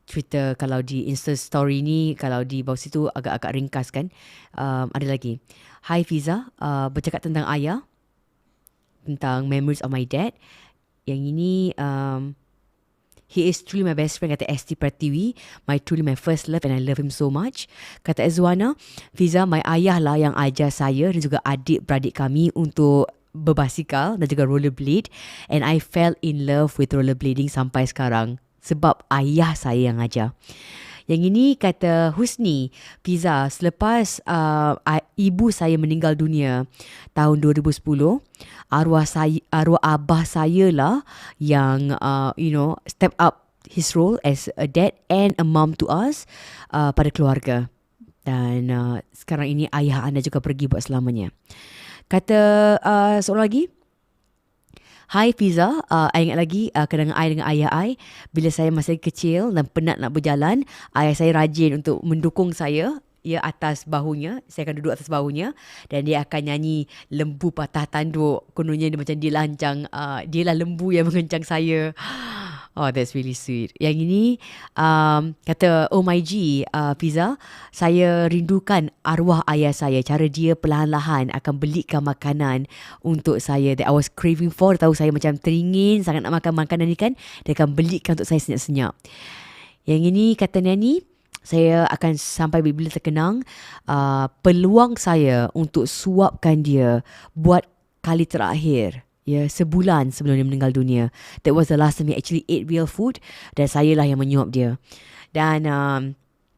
cerita kalau di Insta story ni, kalau di bawah situ agak-agak ringkas kan. Ada lagi, hi Fiza, bercakap tentang ayah, tentang memories of my dad. Yang ini he is truly my best friend, kata ST Pratiwi. Truly my first love and I love him so much. Kata Azwana, Fiza, my ayah lah yang ajar saya dan juga adik-beradik kami untuk berbasikal dan juga rollerblade, and I fell in love with rollerblading sampai sekarang sebab ayah saya yang ajar. Yang ini kata Husni, Fiza, selepas ibu saya meninggal dunia tahun 2010, arwah abah saya lah yang step up his role as a dad and a mom to us, pada keluarga. Dan sekarang ini ayah anda juga pergi buat selamanya. Kata seorang lagi, hi Fiza, I ingat lagi kenangan I dengan ayah I bila saya masih kecil dan penat nak berjalan. Ayah saya rajin untuk mendukung saya. Ia atas bahunya, saya akan duduk atas bahunya dan dia akan nyanyi Lembu Patah Tanduk. Kononnya dia macam dia lancang, dia lah lembu yang mengencang saya. Oh, that's really sweet. Yang ini kata oh my G, Fiza, saya rindukan arwah ayah saya. Cara dia perlahan-lahan akan belikan makanan untuk saya that I was craving for. Dia tahu saya macam teringin sangat nak makan makanan ni kan, dia akan belikan untuk saya senyap-senyap. Yang ini kata Nani, saya akan sampai bila terkenang, peluang saya untuk suapkan dia buat kali terakhir, sebulan sebelum dia meninggal dunia. That was the last time he actually ate real food, dan saya lah yang menyuap dia. Dan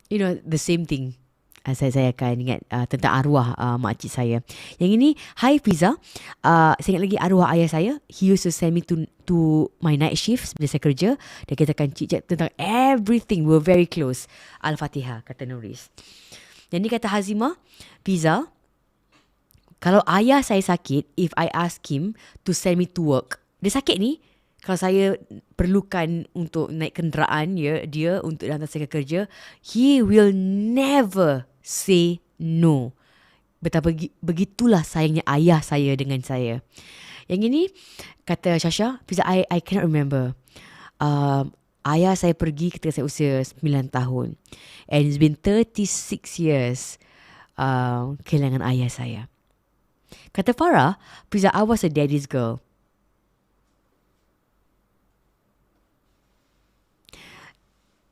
the same thing, saya akan ingat tentang arwah makcik saya. Yang ini, hi Fiza, saya ingat lagi arwah ayah saya. He used to send me to my night shift bila saya kerja, dan kita akan chit-chat tentang everything. We were very close. Al-Fatihah, kata Nuris. Dan ni kata Hazimah, Fiza, kalau ayah saya sakit, if I ask him to send me to work, dia sakit ni, kalau saya perlukan untuk naik kenderaan dia untuk hantar saya ke kerja, he will never say no. Betapa begitulah sayangnya ayah saya dengan saya. Yang ini kata Syasha, Fiza, I cannot remember. Ayah saya pergi ketika saya usia 9 tahun. And it's been 36 years kehilangan ayah saya. Kata Farah, Fiza, I was a daddy's girl.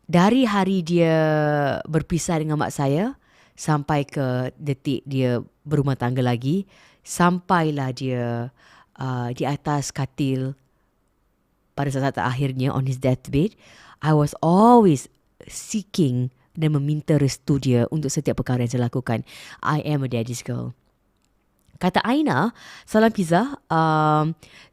Dari hari dia berpisah dengan mak saya sampai ke detik dia berumah tangga lagi, sampailah dia di atas katil pada saat akhirnya on his deathbed, I was always seeking dan meminta restu dia untuk setiap perkara yang saya lakukan. I am a daddy's girl. Kata Aina, salam Fiza,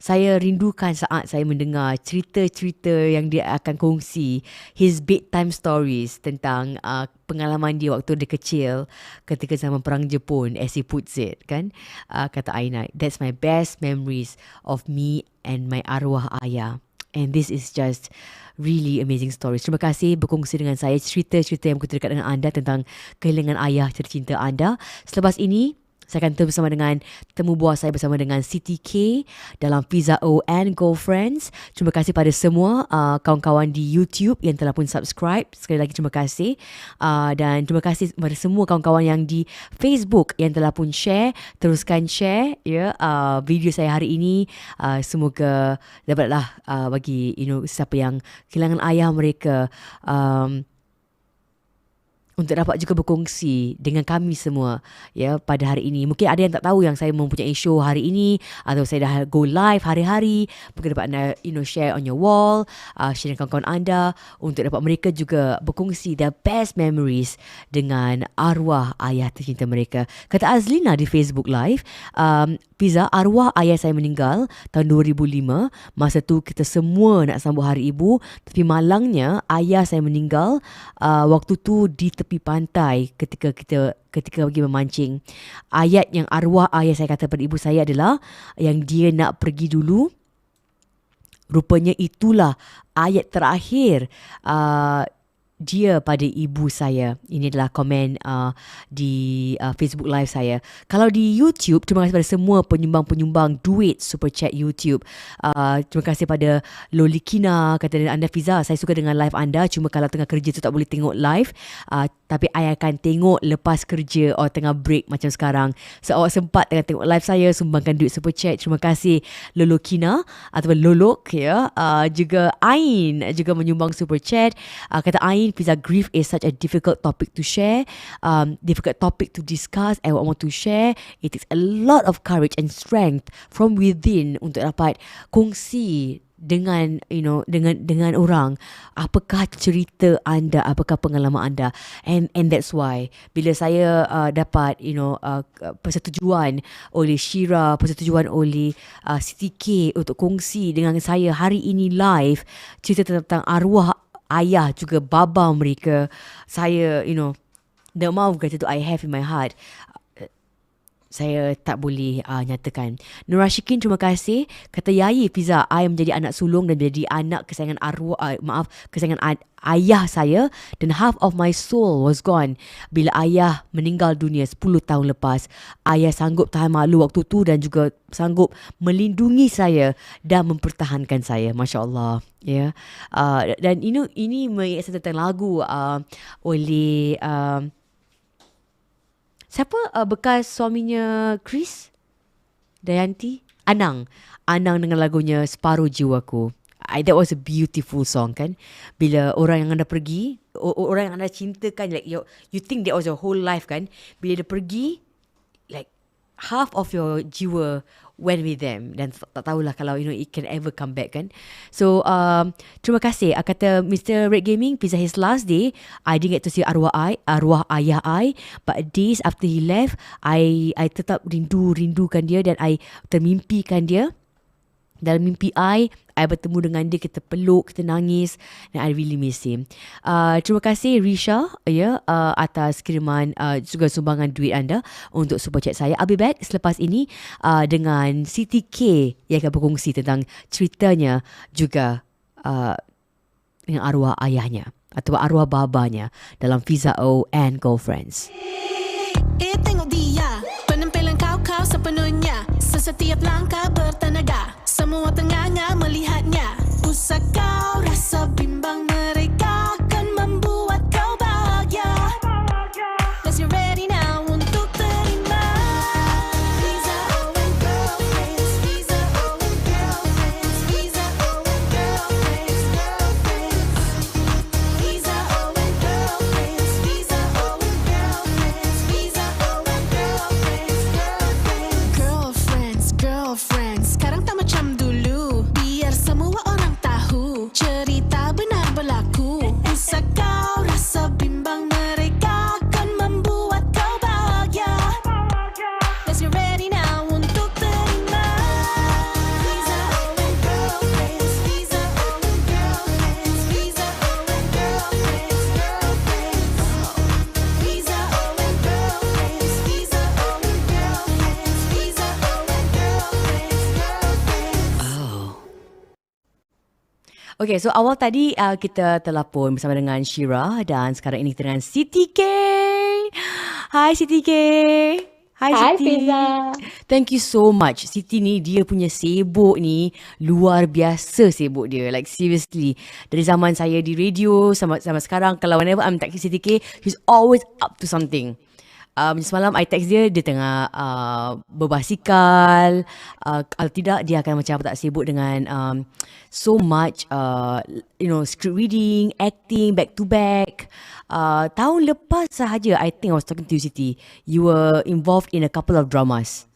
saya rindukan saat saya mendengar cerita-cerita yang dia akan kongsi, his bedtime stories tentang pengalaman dia waktu dia kecil ketika zaman Perang Jepun, as he puts it, kan? Kata Aina, that's my best memories of me and my arwah ayah. And this is just really amazing stories. Terima kasih berkongsi dengan saya cerita-cerita yang begitu dekat dengan anda tentang kehilangan ayah tercinta anda. Selepas ini, saya akan bersama dengan temu bual saya bersama dengan Siti K dalam Fiza O And Girlfriends. Terima kasih pada semua kawan-kawan di YouTube yang telah pun subscribe. Sekali lagi terima kasih. Dan terima kasih kepada semua kawan-kawan yang di Facebook yang telah pun share. Teruskan share video saya hari ini. Semoga dapatlah bagi siapa yang kehilangan ayah mereka untuk dapat juga berkongsi dengan kami semua pada hari ini. Mungkin ada yang tak tahu yang saya mempunyai show hari ini, atau saya dah go live hari-hari. Mungkin dapat anda share on your wall, share dengan kawan-kawan anda untuk dapat mereka juga berkongsi their best memories dengan arwah ayah tercinta mereka. Kata Azlina di Facebook live, Fiza, arwah ayah saya meninggal tahun 2005. Masa tu kita semua nak sambut hari ibu, tapi malangnya ayah saya meninggal waktu tu di tepi pantai ketika pergi memancing. Ayat yang arwah ayah saya kata pada ibu saya adalah yang dia nak pergi dulu. Rupanya itulah ayat terakhir dia pada ibu saya. Ini adalah komen di Facebook live saya. Kalau di YouTube, terima kasih pada semua penyumbang-penyumbang duit super chat YouTube. Terima kasih pada Lolikina, kata anda Fiza, saya suka dengan live anda, cuma kalau tengah kerja tu tak boleh tengok live, tapi I akan tengok lepas kerja atau tengah break macam sekarang. So awak sempat tengah tengok live saya, sumbangkan duit super chat. Terima kasih Lolokina atau Lolok juga Ain juga menyumbang super chat. Kata Ain, Fiza, grief is such a difficult topic to share, difficult topic to discuss, and what I want to share. It takes a lot of courage and strength from within untuk dapat kongsi dengan dengan orang apakah cerita anda, apakah pengalaman anda, and that's why bila saya dapat persetujuan oleh Syirah, persetujuan oleh Siti K untuk kongsi dengan saya hari ini live cerita tentang arwah ayah juga baba mereka, saya the amount of gratitude I have in my heart, saya tak boleh nyatakan. Nur Rashikin, terima kasih. Kata Yai, Fiza, I menjadi anak sulung dan menjadi anak kesayangan kesayangan ayah saya, dan half of my soul was gone bila ayah meninggal dunia 10 tahun lepas. Ayah sanggup tahan malu waktu tu dan juga sanggup melindungi saya dan mempertahankan saya. Masya Allah. Dan ini mengingatkan tentang lagu oleh siapa bekas suaminya Chris Dayanti, Anang dengan lagunya Separuh Jiwaku. That was a beautiful song kan. Bila orang yang anda pergi, orang yang anda cintakan, like you think that was your whole life kan, bila dia pergi, like half of your jiwa went with them, dan tak tahulah kalau it can ever come back kan. So terima kasih. Kata Mr. Red Gaming, Fiza, his last day I didn't get to see arwah ayah I, but days after he left, I tetap rindukan dia, dan I termimpikan dia. Dalam mimpi I bertemu dengan dia, kita peluk, kita nangis, dan I really miss him. Terima kasih Risha atas kiriman juga sumbangan duit anda untuk super chat saya. I'll be back selepas ini dengan Siti K yang akan berkongsi tentang ceritanya juga dengan arwah ayahnya atau arwah babanya dalam Fiza O And Girlfriends. Setiap langkah bertenaga, semua tenganga melihatnya. Usah kau rasa bimbang, mereka akan membuat kau bahagia. Let's get ready now untuk terima. Fiza O and Girlfriends, Fiza O and Girlfriends, Fiza O and Girlfriends, girlfriends. Fiza O and Girlfriends, Fiza O and Girlfriends, Fiza O and Girlfriends, girlfriends. Girlfriends, girlfriends, sekarang tak macam dulu. Biar semua orang tahu, cerita benar berlaku. Usah kau rasa bimbang, mereka akan membuat kau bahagia. Let's get ready now untuk terima. Fiza O and Girlfriends, Fiza O and Girlfriends, Fiza O and Girlfriends, girlfriends. Fiza O and Girlfriends, Fiza O and Girlfriends, Fiza O and Girlfriends, girlfriends. Okay, so awal tadi kita telefon bersama dengan Syirah dan sekarang ini kita dengan Siti K. Hai Siti K. Hai Hi Siti. Fiza. Thank you so much. Siti ni dia punya sibuk ni luar biasa sibuk dia. Like seriously. Dari zaman saya di radio sama sekarang, kalau whenever I'm texting Siti K, she's always up to something. Semalam I text dia tengah berbasikal. Kalau tidak dia akan macam tak sibuk dengan so much script reading, acting back to back. Tahun lepas sahaja I think I was talking to you Siti, you were involved in a couple of dramas.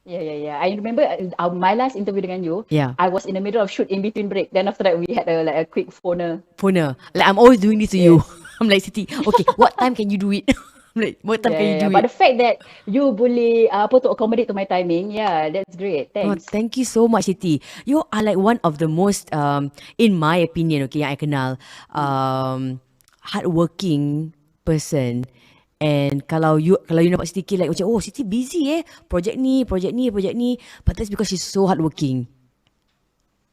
Yeah. I remember my last interview dengan you. Yeah. I was in the middle of shoot in between break. Then after that we had a quick phoner. Phoner. Like I'm always doing this to you. I'm like Siti, okay, what time can you do it? I'm like, what time can you do But it? the fact that you boleh to accommodate to my timing, yeah, that's great. Oh, Thanks. thank you so much, Siti. You are like one of the most, in my opinion, okay, yang I kenal, hardworking person. And kalau you nampak Siti K like macam, oh Siti busy project ni. But that's because she's so hardworking.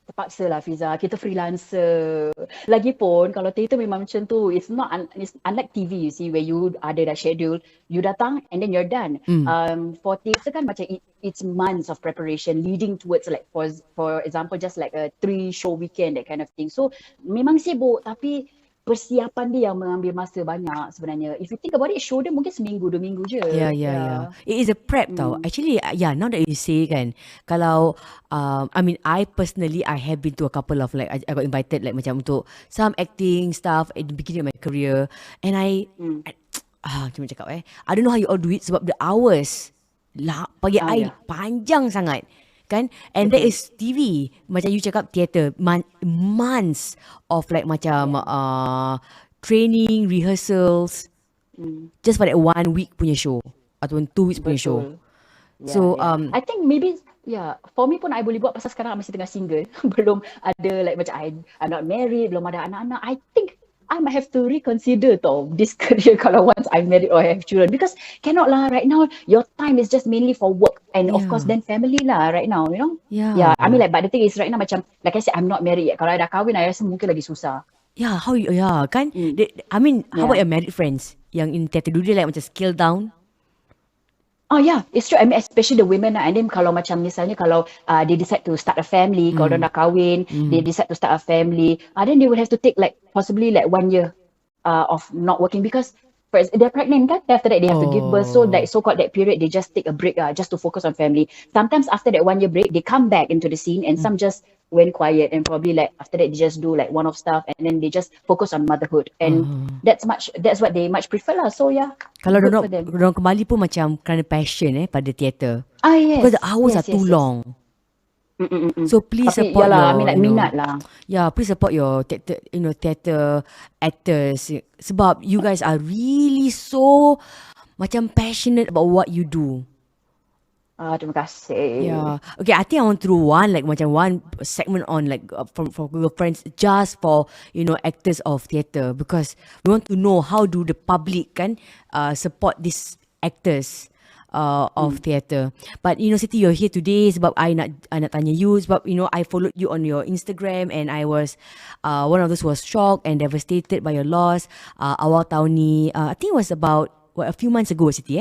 Terpaksa lah Fiza, kita freelancer. Lagipun kalau theater memang macam tu, it's unlike TV, you see, where you ada dah schedule, you datang and then you're done. For theater kan macam it's months of preparation leading towards like for example just like a 3-show weekend, that kind of thing. So memang sibuk, tapi persiapan dia yang mengambil masa banyak sebenarnya. If you think about it, show dia mungkin seminggu, 2 minggu je. Yeah. It is a prep tau. Actually, now that you say kan, kalau, I personally, I have been to a couple of like, I got invited like macam untuk some acting stuff at the beginning of my career. And macam cakap I don't know how you all do it sebab the hours bagi I panjang sangat. Kan? And that is TV. Macam you cakap theater, months of like macam training, rehearsals, just for that 1 week punya show ataupun 2 weeks punya show. So I think maybe for me pun I boleh buat pasal sekarang I masih tengah single. Belum ada like macam I'm not married, belum ada anak-anak. I think I might have to reconsider this career kalau once I'm married or I have children, because cannot lah right now. Your time is just mainly for work and of course then family lah right now, you know. Yeah. I mean like, but the thing is right now macam like I said, I'm not married yet. Kalau I dah kahwin, I rasa mungkin lagi susah. Yeah, kan? How about your married friends yang in theatre, do they like macam scale down? Oh yeah, it's true. I mean, especially the women, and then kalau macam misalnya kalau they decide to start a family, kalau dah kahwin, they decide to start a family, then they will have to take like possibly like 1 year of not working, because first they're pregnant kan, then after that they have to give birth, so like so-called that period they just take a break just to focus on family. Sometimes after that 1 year break, they come back into the scene, and some just went quiet, and probably like after that they just do like one-off stuff, and then they just focus on motherhood, and that's what they much prefer lah. So yeah, Kalau good for them. dorang kembali pun macam kerana passion pada theatre. Yes. Because the hours are too long. So please Tapi support yalah, your, I mean like minat lah. Yeah, please support your theatre actors, sebab you guys are really so macam passionate about what you do. Terima kasih. Yeah. Okay, I think I want to do one segment on like from girlfriends, just for actors of theatre, because we want to know how do the public kan support these actors of theatre. But Siti, you're here today sebab I nak tanya you, sebab I followed you on your Instagram, and I was one of those who was shocked and devastated by your loss awal tahun ni. I think it was about a few months ago, Siti.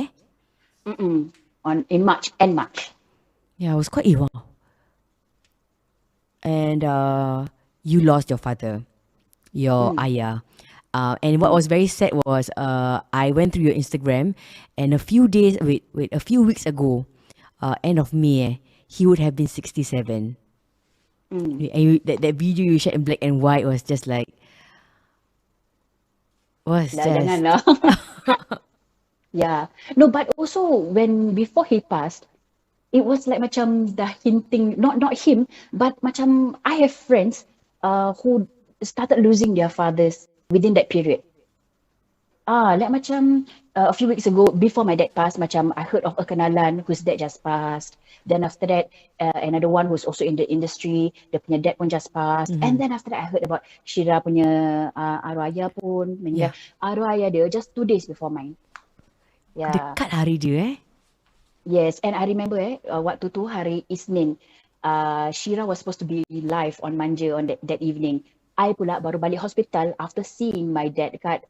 In March, end March. Yeah, it was quite wow. And you lost your father, your ayah. And what was very sad was I went through your Instagram, and a few weeks ago, end of May, he would have been 67. And that video you shared in black and white was just like, was Dah, just janganlah. Yeah. No, but also when before he passed, it was like macam dah hinting, not him, but macam I have friends who started losing their fathers within that period. Like macam a few weeks ago, before my dad passed, macam I heard of a kenalan whose dad just passed. Then after that, another one who's also in the industry, dia punya dad pun just passed. And then after that, I heard about Syirah punya arwah ayah pun meninggal. Yeah. Arwah ayah dia just 2 days before mine. Yeah. dekat hari dia Yes, and I remember waktu tu hari Isnin, Syirah was supposed to be live on Manja on that evening. I pula baru balik hospital after seeing my dad dekat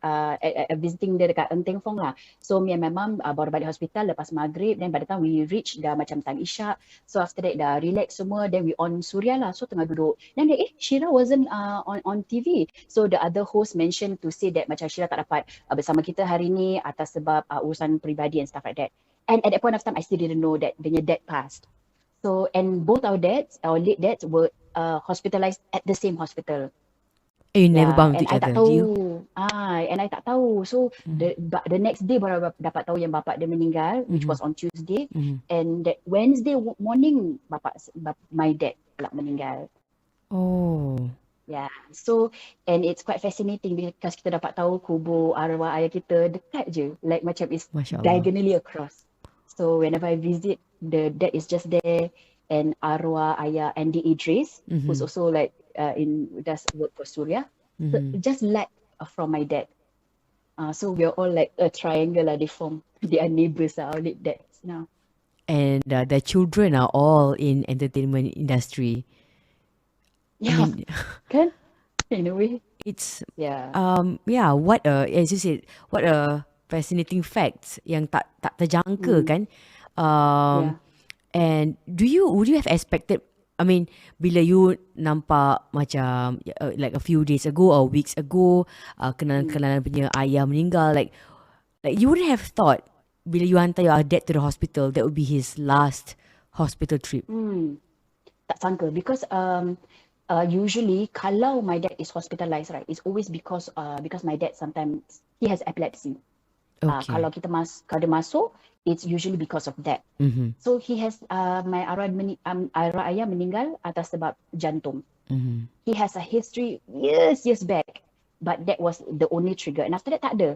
visiting dia dekat Ng Teng Fong lah. So me and my mum baru balik hospital lepas maghrib. Then by the time we reach dah macam time isyak. So after that dah relax semua. Then we on Suria lah. So tengah duduk. Then Syirah wasn't on TV. So the other host mentioned to say that macam Syirah tak dapat bersama kita hari ni atas sebab urusan peribadi and stuff like that. And at that point of time, I still didn't know that their dad passed. So, and both our late dads were hospitalized at the same hospital. you never bumped and each I other, tak do you? tahu. And I tak tahu. So, the next day baru dapat tahu yang bapak dia meninggal, which was on Tuesday. And that Wednesday morning, my dad pula meninggal. Oh. Yeah, so and it's quite fascinating because kita dapat tahu kubur arwah ayah kita dekat je, like macam it's Masya Allah. diagonally across. So whenever I visit, the dad is just there, and arwah ayah Andy Idris, who's also like does work for Surya, so just led from my dad. So we're all like a triangle lah, they form. They are neighbours, our late dads now. And their children are all in entertainment industry. Yeah, mean- kan? In a way, It's yeah. what as you said, what a fascinating facts yang tak terjangka kan. Yeah. And would you have expected, I mean, bila you nampak macam like a few days ago or weeks ago, kenalan-kenalan punya ayah meninggal, like you wouldn't have thought bila you hantar your dad to the hospital, that would be his last hospital trip. Tak sangka because usually kalau my dad is hospitalized, right, it's always because my dad sometimes he has epilepsy. Okay. Kalau dia masuk, it's usually because of that. So he has my arwah ayah meninggal atas sebab jantung. He has a history years back, but that was the only trigger. And after that tak ada.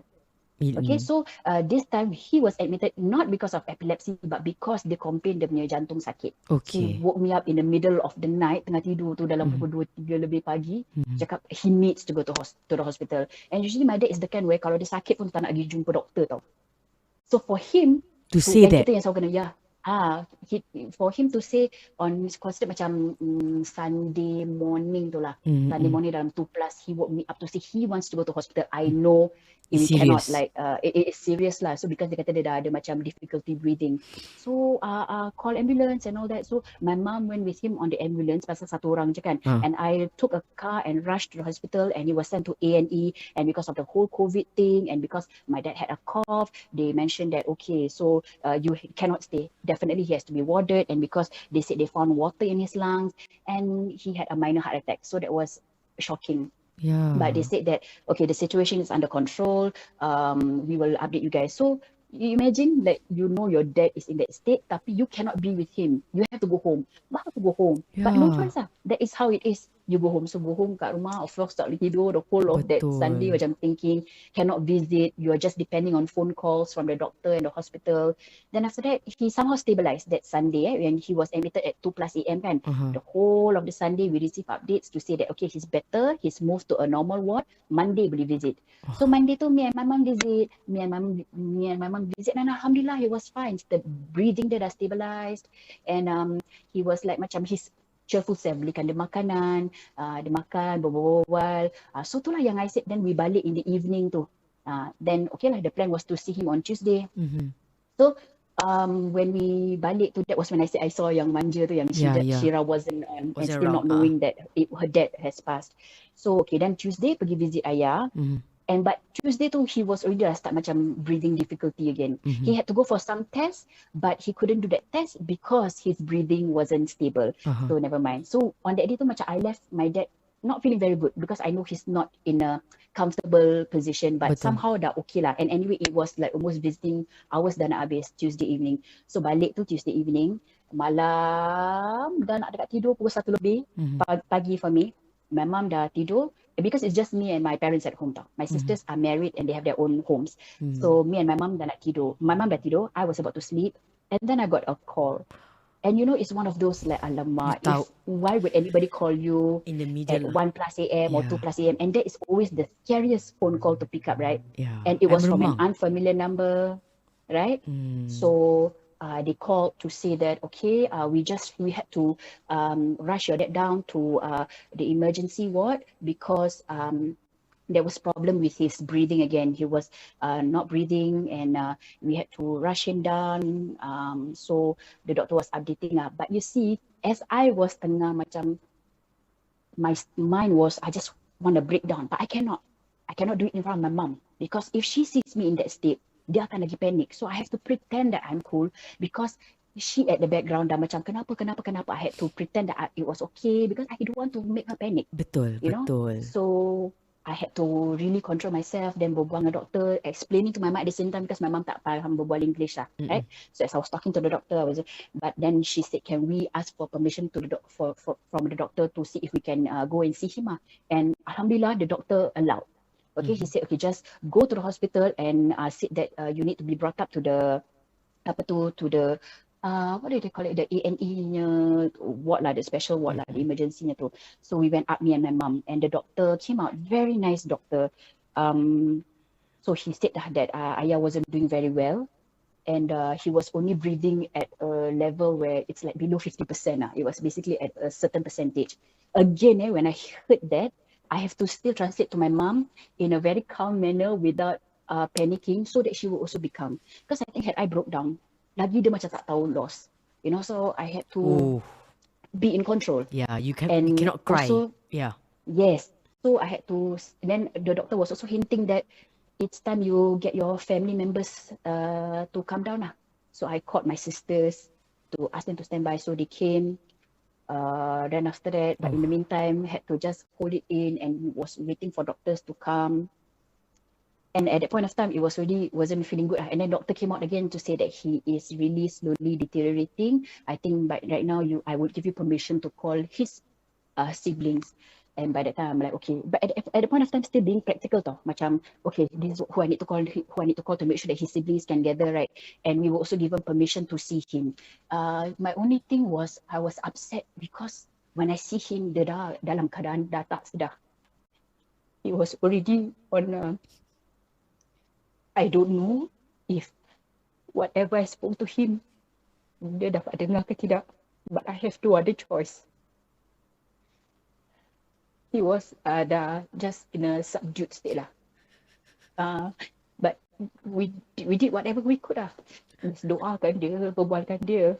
Okay, so this time he was admitted not because of epilepsy, but because dia complain dia punya jantung sakit. Okay. He woke me up in the middle of the night, tengah tidur tu dalam pukul 2-3 lebih pagi, cakap he needs to go to the hospital. And usually my dad is the kind where kalau dia sakit pun tak nak pergi jumpa doktor tau. So for him To say that. kita yang selalu kena for him to say on considered macam Sunday morning tu lah. Sunday morning dalam 2+, he woke me up to say he wants to go to hospital. I know we cannot Serious. like it is serious lah. So because dia kata dia dah ada macam difficulty breathing. So call ambulance and all that. So my mom went with him on the ambulance pasal satu orang je kan. And I took a car and rushed to the hospital, and he was sent to A&E. And because of the whole COVID thing, and because my dad had a cough, they mentioned that okay, so you cannot stay. Definitely he has to be warded, and because they said they found water in his lungs and he had a minor heart attack. So that was shocking. Yeah. But they said that okay, the situation is under control. We will update you guys. So you imagine that you know your dad is in that state, tapi you cannot be with him. You have to go home. But to go home. But no Yeah. choice lah. That is how it is. You go home. So go home kat rumah, of course tak boleh tidur the whole of that Betul. Sunday macam thinking, cannot visit. You are just depending on phone calls from the doctor and the hospital. Then after that, he somehow stabilized that Sunday when he was admitted at 2+ a.m. kan. The whole of the Sunday we received updates to say that okay, he's better. He's moved to a normal ward. Monday boleh visit. So Monday tu me and my mum visit. Me and my mum visit, and alhamdulillah he was fine. The breathing dia dah stabilized, and he was like macam his cheerful self, belikan dia makanan, dia makan, berbual. So itulah yang I said, then we balik in the evening tu. Then okay lah, the plan was to see him on Tuesday. So when we balik tu, that was when I said I saw yang manja tu, yang Yeah, yeah. Syirah wasn't on, and Wasn't still around. not knowing that her dad has passed. So okay, then Tuesday pergi visit ayah. And but Tuesday tu he was already start macam breathing difficulty again. He had to go for some tests, but he couldn't do that test because his breathing wasn't stable. So never mind. So on that day tu macam I left my dad not feeling very good because I know he's not in a comfortable position, but Betul. somehow dah okay lah. And anyway, it was like almost visiting hours dah nak habis Tuesday evening. So balik tu Tuesday evening, malam dah nak dekat tidur pukul 1 lebih pagi for me. My mom dah tidur because it's just me and my parents at home tau. My sisters are married and they have their own homes. So me and my mom dah nak tidur. My mom dah tidur, I was about to sleep, and then I got a call. And you know, it's one of those like, alamak, why would anybody call you In the at middle. 1 plus a.m. or 2 plus a.m. And that is always the scariest phone call to pick up, right? Yeah. And it was from an Meremang. unfamiliar number, right? So they called to say that, okay, we had to rush your dad down to the emergency ward because there was problem with his breathing again. He was not breathing, and we had to rush him down. So the doctor was updating. But you see, as I was tengah macam, my mind was, I just want to break down, but I cannot. I cannot do it in front of my mom because if she sees me in that state, dia akan lagi panic. So I have to pretend that I'm cool because she at the background dah macam kenapa. I had to pretend that it was okay because I don't want to make her panic. Betul, You know? betul. So I had to really control myself, then berbual dengan doktor, explaining to my mom at the same time because my mom tak faham berbual English lah, right? So as I was talking to the doctor, but then she said, can we ask for permission to from the doctor to see if we can go and see him? And alhamdulillah, the doctor allowed. Okay, he said, okay, just go to the hospital and said that you need to be brought up to the what do they call it, the A&E ward lah, the special ward lah, the emergency tu. So we went up, me and my mum, and the doctor came out, very nice doctor. So he said that Ayah wasn't doing very well, and he was only breathing at a level where it's like below 50%. It was basically at a certain percentage. Again, when I heard that, I have to still translate to my mum in a very calm manner without panicking so that she will also be calm. Because I think had I broke down, lagi dia macam tak tahu loss. You know, so I had to be in control. Yeah, you And cannot cry. also, Yeah. yes. So I had to, and then the doctor was also hinting that it's time you get your family members to come down lah. So I called my sisters to ask them to stand by. So they came. Then after that, but in the meantime, had to just hold it in and was waiting for doctors to come. And at that point of time, it wasn't feeling good. And then doctor came out again to say that he is really slowly deteriorating. I think by right now, I would give you permission to call his siblings. And by that time, I'm like, okay. But at the point of time, still being practical tau. Macam, okay, this is who I need to call to make sure that his siblings can gather, right? And we will also give him permission to see him. My only thing was, I was upset because when I see him, dia dah dalam keadaan dah tak sedar. He was already on I don't know if whatever I spoke to him, dia dapat dengar ke tidak. But I have no other choice. He was dah just in a subdued state lah. But we did whatever we could lah. Doakan dia, berbualkan dia.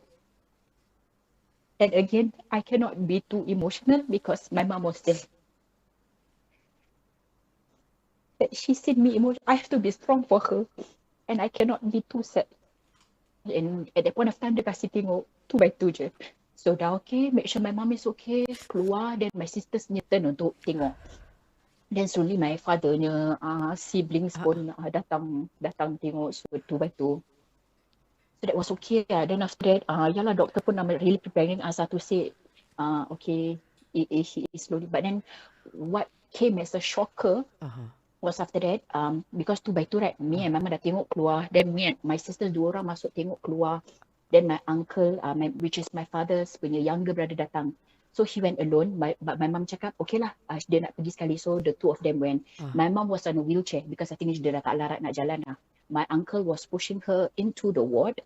And again, I cannot be too emotional because my mom was there. That she seen me emotional. I have to be strong for her. And I cannot be too sad. And at that point of time, dia kasih tengok 2 by 2 je. So dah okay, make sure my mom is okay. Keluar, then my sisters punya turn untuk tengok. Then slowly my fathernya siblings pun datang tengok. So 2 by 2. So that was okay lah. Then after that, yalah, doctor pun really preparing us to say, okay, he is slowly. But then what came as a shocker was after that, because 2 by 2, right, me and mama dah tengok keluar, then me and my sisters 2 orang masuk tengok keluar, then my uncle, which is my father's punya younger brother datang. So he went alone, but my mom cakap, okay lah, dia nak pergi sekali. So the 2 of them went. My mom was on a wheelchair because I think dia dah tak larat nak jalan lah. My uncle was pushing her into the ward.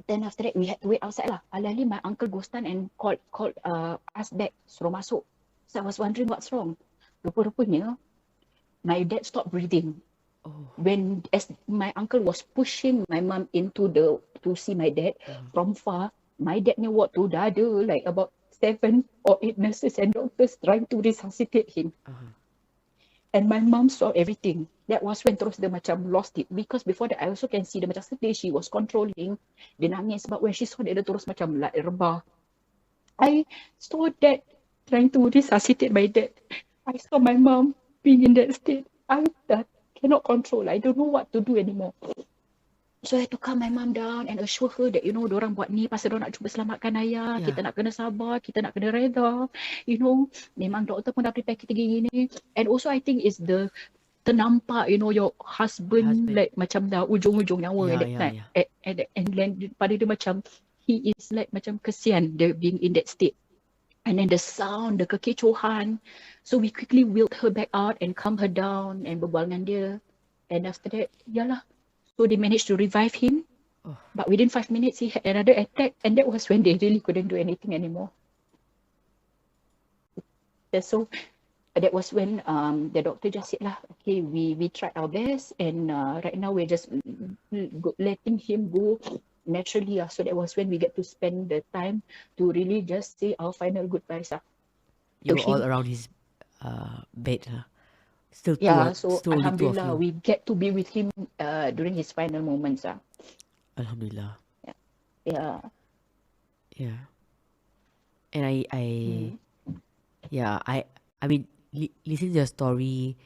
Then after that, we had to wait outside lah. Alali, my uncle go stand and called us back, suruh masuk. So I was wondering what's wrong. Rupa-rupanya, my dad stopped breathing. When as my uncle was pushing my mum to see my dad from far, my dad ni waktu dah ada like about 7 or 8 nurses and doctors trying to resuscitate him. And my mum saw everything. That was when terus dia macam lost it. Because before that, I also can see dia macam sedih. She was controlling. Dia nangis. But when she saw that, dia terus macam like rebah. I saw that trying to resuscitate my dad. I saw my mum being in that state. I cannot control. I don't know what to do anymore. So I had to calm my mum down and assure her that, diorang buat ni pasal diorang nak cuba selamatkan ayah. Yeah. Kita nak kena sabar. Kita nak kena reda. Memang doktor pun dah prepare kita gini. And also I think it's the ternampak, your husband like macam dah ujung-ujung nyawa at that time. And then pada dia macam, he is like macam kesian dia being in that state. And then the sound, the kekecohan. So we quickly wheeled her back out and calm her down and berbual dengan dia. And after that, yalah. So they managed to revive him. But within 5 minutes, he had another attack. And that was when they really couldn't do anything anymore. So that was when the doctor just said lah, okay, we tried our best. And right now we're just letting him go naturally. So that was when we get to spend the time to really just say our final goodbyes. You were all around his bed. Still two, so still only two of Alhamdulillah, you. we get to be with him during his final moments. Alhamdulillah. Yeah. Yeah. And I mean, listening to your story,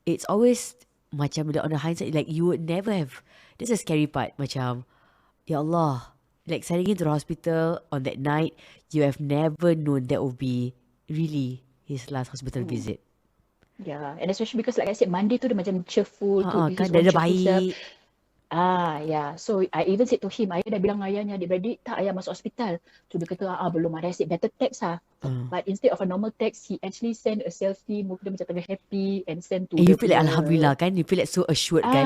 it's always macam on the hindsight, like you would never have, this is a scary part, macam, Ya Allah, like sending him to the hospital on that night, you have never known that would be really his last hospital visit. Yeah, and especially because like I said, Monday tu dia macam cheerful, to his kan own dia cheerful self. baik. Yeah. So I even said to him, ayah dah bilang ayahnya adik-beradik, tak ayah masuk hospital. So dia kata, belum. I said, better text But instead of a normal text, he actually sent a selfie, muka dia macam tengah happy and sent to And you the feel like Alhamdulillah kan, you feel like so assured kan.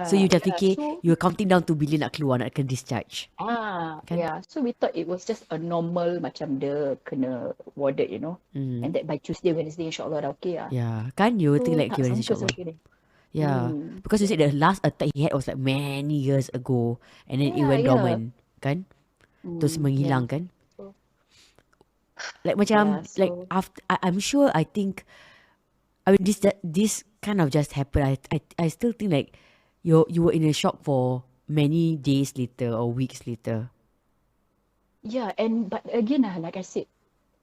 So you just fikir, you were counting down to bila nak keluar, nak kena discharge. Kan? Yeah. So we thought it was just a normal macam dia kena warded, And that by Tuesday, Wednesday, insyaAllah dah okay lah. Yeah, kan you think like tak okay, sangka insyaAllah. okay ni. Yeah, because you said the last attack he had was like many years ago, and then it went dormant, kan? Terus menghilang, kan? Like macam, like after, I'm sure, I think, I mean, this kind of just happened. I still think like you were in a shock for many days later or weeks later. Yeah, but again like I said,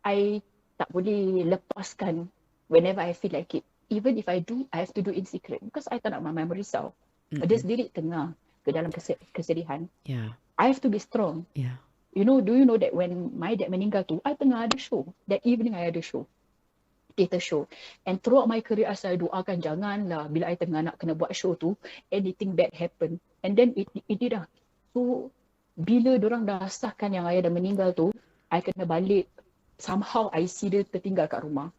I tak boleh lepaskan whenever I feel like it. Even if I do, I have to do in secret because I tak nak mama merisau. Dia sendiri tengah ke dalam kesedihan. Yeah. I have to be strong. Yeah. Do you know that when my dad meninggal tu, I tengah ada show. That evening I ada show. Theater show. And throughout my career, saya doakan janganlah bila I tengah nak kena buat show tu, anything bad happen. And then it did lah. So, bila dorang dah sahkan yang ayah dah meninggal tu, I kena balik. Somehow I see dia tertinggal kat rumah.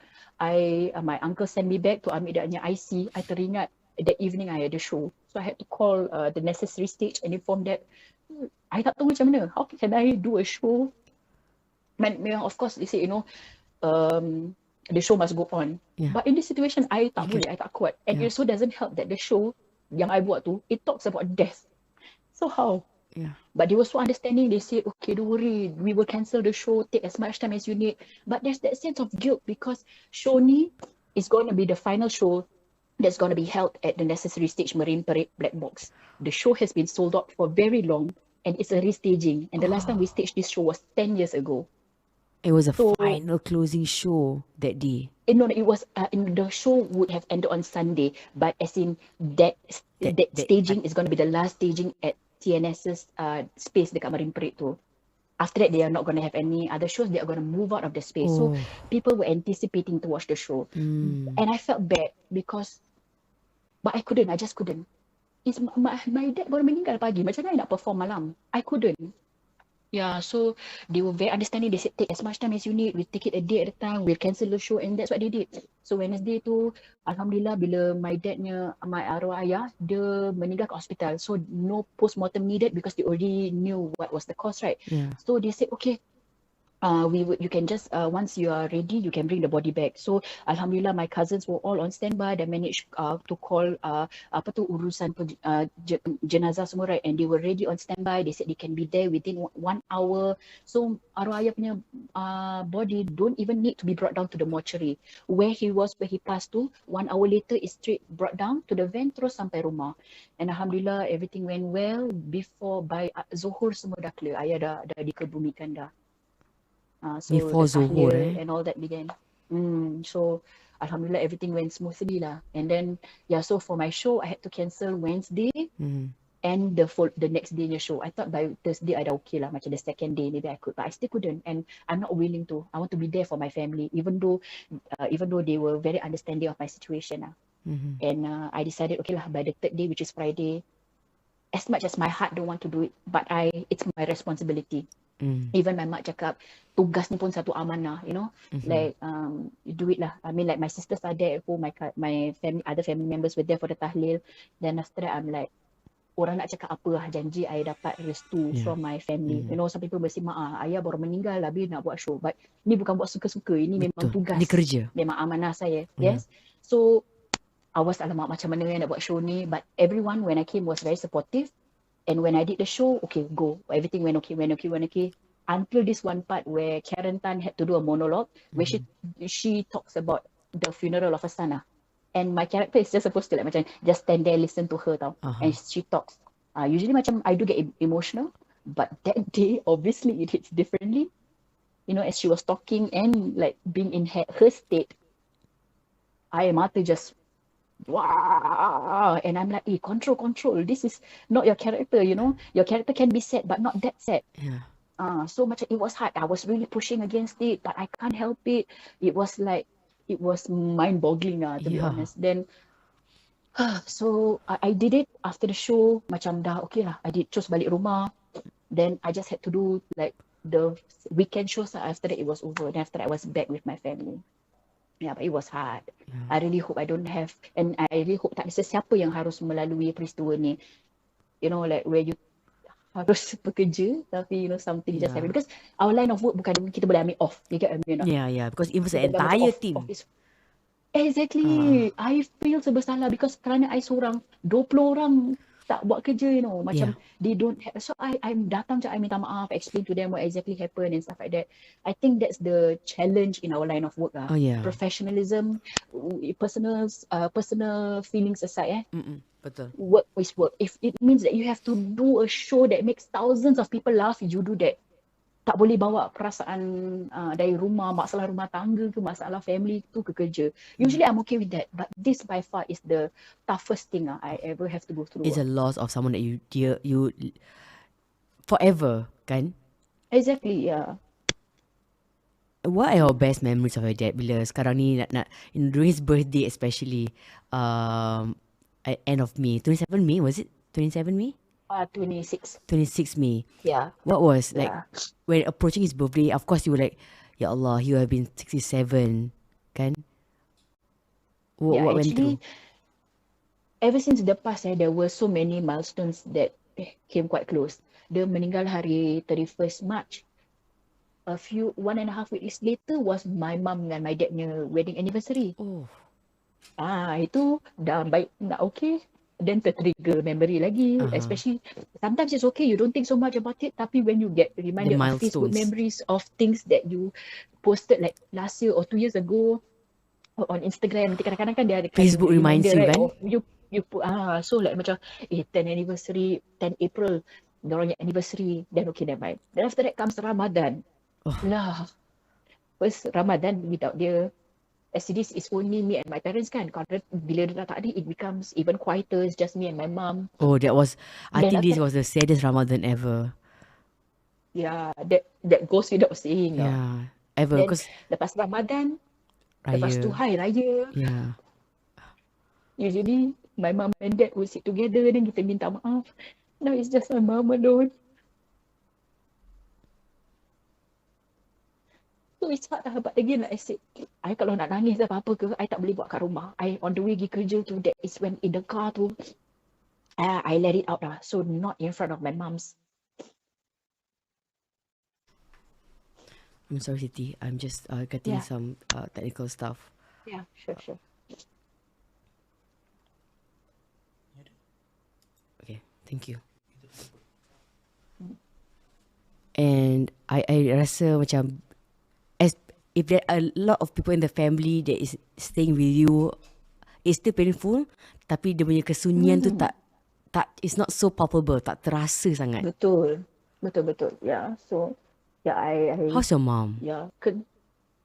My uncle send me back to ambil dia punya IC. I teringat that evening I had a show. So I had to call the necessary stage and inform that I tak tahu macam mana. How can I do a show? Memang of course they say, the show must go on. Yeah. But in this situation, I tak boleh, I tak kuat. And it also doesn't help that the show yang I buat tu, it talks about death. So how? Yeah. But they were so understanding. They said, okay, don't worry, we will cancel the show, take as much time as you need. But there's that sense of guilt because show ni is going to be the final show that's going to be held at the necessary stage, Marine Parade Black Box. The show has been sold out for very long and it's a restaging. And the last time we staged this show was 10 years ago. It was a final closing show that day. No, it was the show would have ended on Sunday, but as in that staging is going to be the last staging at TNS's space dekat Marine Parade tu. After that, they are not going to have any other shows. They are going to move out of the space. So people were anticipating to watch the show. And I felt bad but I couldn't. I just couldn't. It's my dad baru meninggal pagi. Macam mana I nak perform malam? I couldn't. Yeah, so they were very understanding. They said, take as much time as you need. We'll take it a day at a time. We'll cancel the show. And that's what they did. So Wednesday tu, Alhamdulillah, bila my arwah ayah, dia meninggal ke hospital. So no post-mortem needed because they already knew what was the cause, right? Yeah. So they said, okay, you can just once you are ready, you can bring the body back. So alhamdulillah, my cousins were all on standby. They managed to call apa tu urusan jenazah semua, right, and they were ready on standby. They said they can be there within 1 hour. So arwah ayah punya body don't even need to be brought down to the mortuary where he passed to. 1 hour later is straight brought down to the van terus sampai rumah. And alhamdulillah, everything went well. Before by Zuhur semua dah clear. Ayah dah dikebumikan dah. So Before the Zuhur, tahlil and all that began. So alhamdulillah, everything went smoothly lah. And then so for my show I had to cancel Wednesday and the next day show. I thought by Thursday I dah okay lah, macam the second day maybe I could, but I still couldn't, and I'm not willing to. I want to be there for my family, even though they were very understanding of my situation lah. And I decided, okay lah, by the third day, which is Friday, as much as my heart don't want to do it, but it's my responsibility. Even my mak cakap, tugas ni pun satu amanah, like you do it lah. I mean, like my sisters are there at home, my family, other family members were there for the tahlil. Then after that I'm like, orang nak cakap apa lah, janji I dapat restu from my family. Some people mesti ayah baru meninggal, habis nak buat show, but ni bukan buat suka-suka, ini memang tugas, ini kerja, memang amanah saya. Yes. So I was alamak macam mana nak buat show ni, but everyone when I came was very supportive. And when I did the show, okay, go. Everything went okay. Until this one part where Karen Tan had to do a monologue where she talks about the funeral of her son. And my character is just supposed to like macam just stand there, listen to her tau. And she talks. Usually macam I do get emotional, but that day obviously it hits differently. As she was talking and like being in her state, I mata just wow, and I'm like, control. This is not your character, Your character can be sad, but not that sad. So much. It was hard. I was really pushing against it, but I can't help it. It was mind-boggling, to be honest. Then, so I did it after the show. Macam dah okay lah. I did terus balik rumah. Then I just had to do like the weekend shows. After that, it was over. Then after that, I was back with my family. But it was hard. I really hope I don't have, and I really hope tak ada sesiapa yang harus melalui peristiwa ni. Like where you harus bekerja tapi something just happen, because our line of work bukan kita boleh ambil off. You get what I mean? Yeah, because it was an entire team. Exactly. I feel bersalah because kerana I seorang, 20 orang tak buat kerja, macam they don't have. So I'm datang je, I minta maaf, explain to them what exactly happened and stuff like that. I think that's the challenge in our line of work. Professionalism, personal feelings aside. Betul. Work is work. If it means that you have to do a show that makes thousands of people laugh, you do that. Tak boleh bawa perasaan dari rumah, masalah rumah tangga ke masalah family tu ke kerja. Usually I'm okay with that, but this by far is the toughest thing I ever have to go through. It's a loss of someone that you forever, kan? Exactly, yeah. What are your best memories of your dad? Bila sekarang ni nak during his birthday especially, at end of May, 27 May, was it 27 May? 26 May. Yeah. What was like when approaching his birthday? Of course, you were like, "Ya Allah, you have been 67, kan?" What went through? Ever since the past, there were so many milestones that came quite close. Dia meninggal hari 31st March. 1.5 weeks later was my mum dan my dad punya wedding anniversary. Itu dah baik, dah okay. Then tertrigger memory lagi, especially sometimes it's okay, you don't think so much about it, tapi when you get reminded of Facebook memories of things that you posted like last year or 2 years ago on Instagram, nanti kadang-kadang kan dia ada Facebook reminds you, right? You put so like macam 10 anniversary, 10 April dorang yang anniversary, then okay, never mind. Then after that comes Ramadan. First Ramadan without dia. As it is, it's only me and my parents kan. Bila dia tak ada, it becomes even quieter. It's just me and my mum. I think this was the saddest Ramadan ever. Yeah, that goes without saying. Yeah, ever. Then, lepas Ramadan, lepas tu Hari Raya. Yeah. Usually, my mum and dad will sit together, then kita minta maaf. Now it's just my mum alone. So it's hard lah, but again like I said, I kalau nak nangis apa-apa ke, I tak boleh buat kat rumah. I on the way pergi kerja tu, that is when in the car tu, I let it out lah. So not in front of my mums. I'm sorry, Siti. I'm just getting Yeah. some technical stuff. Yeah, sure. Okay, thank you. And I rasa macam, as if there are a lot of people in the family that is staying with you, it's still painful, tapi dia punya kesunyian tu Hmm. it's not so palpable, tak terasa sangat. Betul. Yeah. So, yeah, I How's your mom? yeah,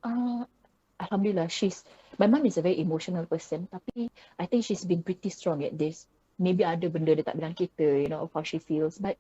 uh, Alhamdulillah, my mom is a very emotional person, tapi I think she's been pretty strong at this. Maybe ada benda dia tak bilang kita, of how she feels. But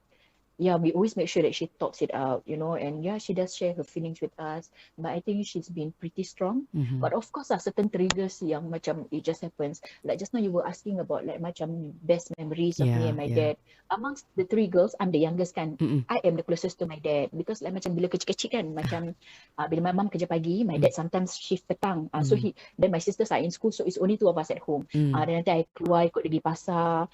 yeah, we always make sure that she talks it out, and yeah, she does share her feelings with us. But I think she's been pretty strong. Mm-hmm. But of course, certain triggers yang macam it just happens. Like just now you were asking about like macam best memories of me and my dad. Amongst the three girls, I'm the youngest kan. Mm-mm. I am the closest to my dad because like macam bila kecil-kecil kan, macam bila my mom kerja pagi, my dad sometimes shift petang. So then my sisters are in school, so it's only two of us at home. Then nanti I keluar ikut dia pergi pasar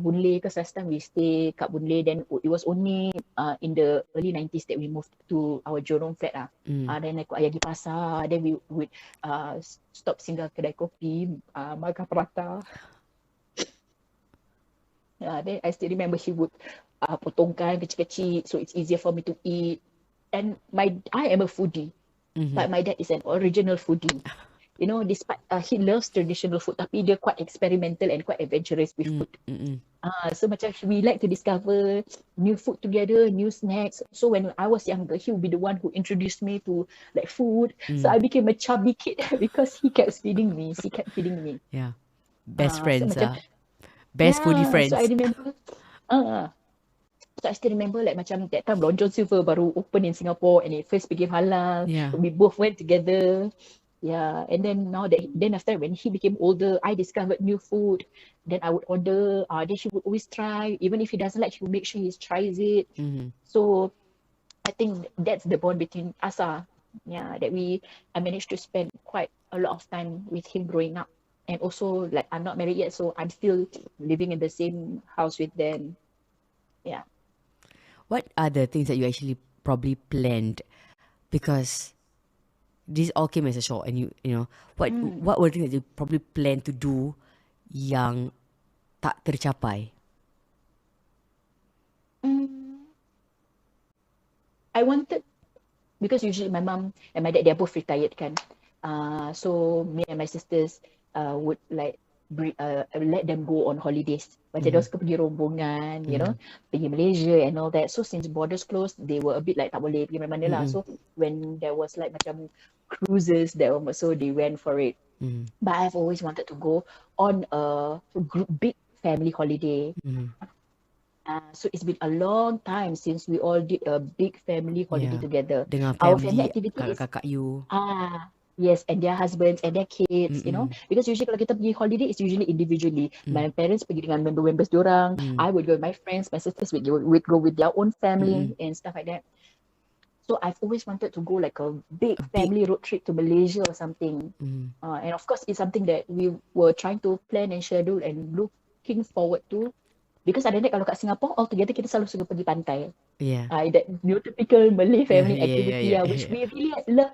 Boon Lay, because last time we stay kat Boon Lay, then it was only in the early 90s that we moved to our Jurong flat then ikut ayah pergi pasar, then we would stop singgah kedai kopi, makan prata. Then I still remember he would potongkan kecil-kecil so it's easier for me to eat. And I am a foodie, but my dad is an original foodie. Despite he loves traditional food, tapi dia quite experimental and quite adventurous with food. So macam we like to discover new food together, new snacks. So when I was younger, he would be the one who introduced me to like food. So I became a chubby kid because he kept feeding me. Yeah. Best So friends. macam, Best foodie friends. So I remember, so I still remember like macam that time Long John Silver baru open in Singapore and it first became halal. Yeah. So we both went together. Yeah, and then after when he became older, I discovered new food. Then I would order. Then she would always try. Even if he doesn't like, she would make sure he tries it. So I think that's the bond between us. Yeah, that I managed to spend quite a lot of time with him growing up. And also, like, I'm not married yet, so I'm still living in the same house with them. Yeah. What are the things that you actually probably planned? Because this all came as a shock, and you know what were the things that you probably planned to do yang tak tercapai? I wanted, because usually my mom and my dad, they're both retired kan. So me and my sisters would like let them go on holidays. Macam dia suka pergi rombongan, pergi Malaysia and all that. So since borders closed, they were a bit like tak boleh pergi mana-mana lah. So when there was like macam cruises, so they went for it. But I've always wanted to go on a big family holiday. So it's been a long time since we all did a big family holiday together. Dengan Our family, family activity is kakak-kakak you. Yes, and their husbands and their kids, because usually kalau kita pergi holiday, it's usually individually. My parents pergi dengan members diorang. I would go with my friends, my sisters would go with their own family and stuff like that. So I've always wanted to go like a big family road trip to Malaysia or something. And of course, it's something that we were trying to plan and schedule and looking forward to. Because other than that, kalau kat Singapore, altogether kita selalu suka pergi pantai. Yeah. That typical Malay family activity, yeah, which we really love,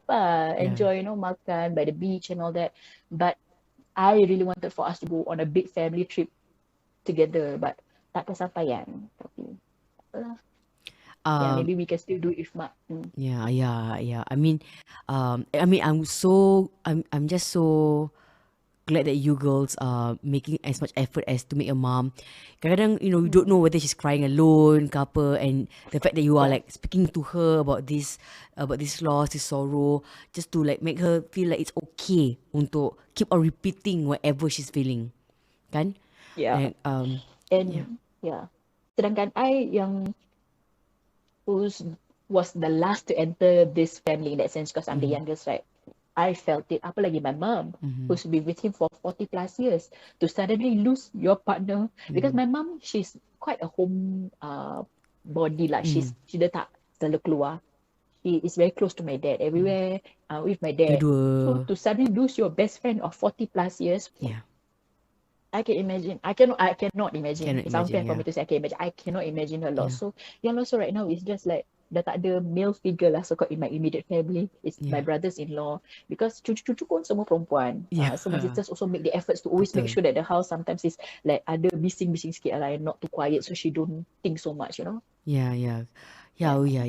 enjoy, makan by the beach and all that. But I really wanted for us to go on a big family trip together, but tak kesampaian. Tapi, maybe we can still do it if not. Yeah. I mean, I'm just so glad that you girls are making as much effort as to make a mom. Kadang-kadang, you don't know whether she's crying alone ke apa, and the fact that you are like speaking to her about this loss, this sorrow, just to like make her feel like it's okay untuk keep on repeating whatever she's feeling, kan? Yeah. Sedangkan I yang was the last to enter this family in that sense, because I'm the youngest, right? I felt it. Apalagi my mom, who's been with him for 40 plus years, to suddenly lose your partner. Because my mom, she's quite a home body lah. She dah tak selalu keluar. She is very close to my dad. Everywhere with my dad. So to suddenly lose your best friend of 40 plus years, I can imagine. I cannot imagine. It's unfair for me to say I can imagine. I cannot imagine her loss. So your loss right now is just like dah tak ada male figure lah, so called in my immediate family. It's my Yeah. brothers-in-law, because cucu-cucu pun semua perempuan. Yeah. So my sisters also make the efforts to always make Betul. sure that the house sometimes is like ada bising-bising sikit lah, and not too quiet, so she don't think so much, you know. Yeah, yeah. Yeah, Yeah. oh yeah.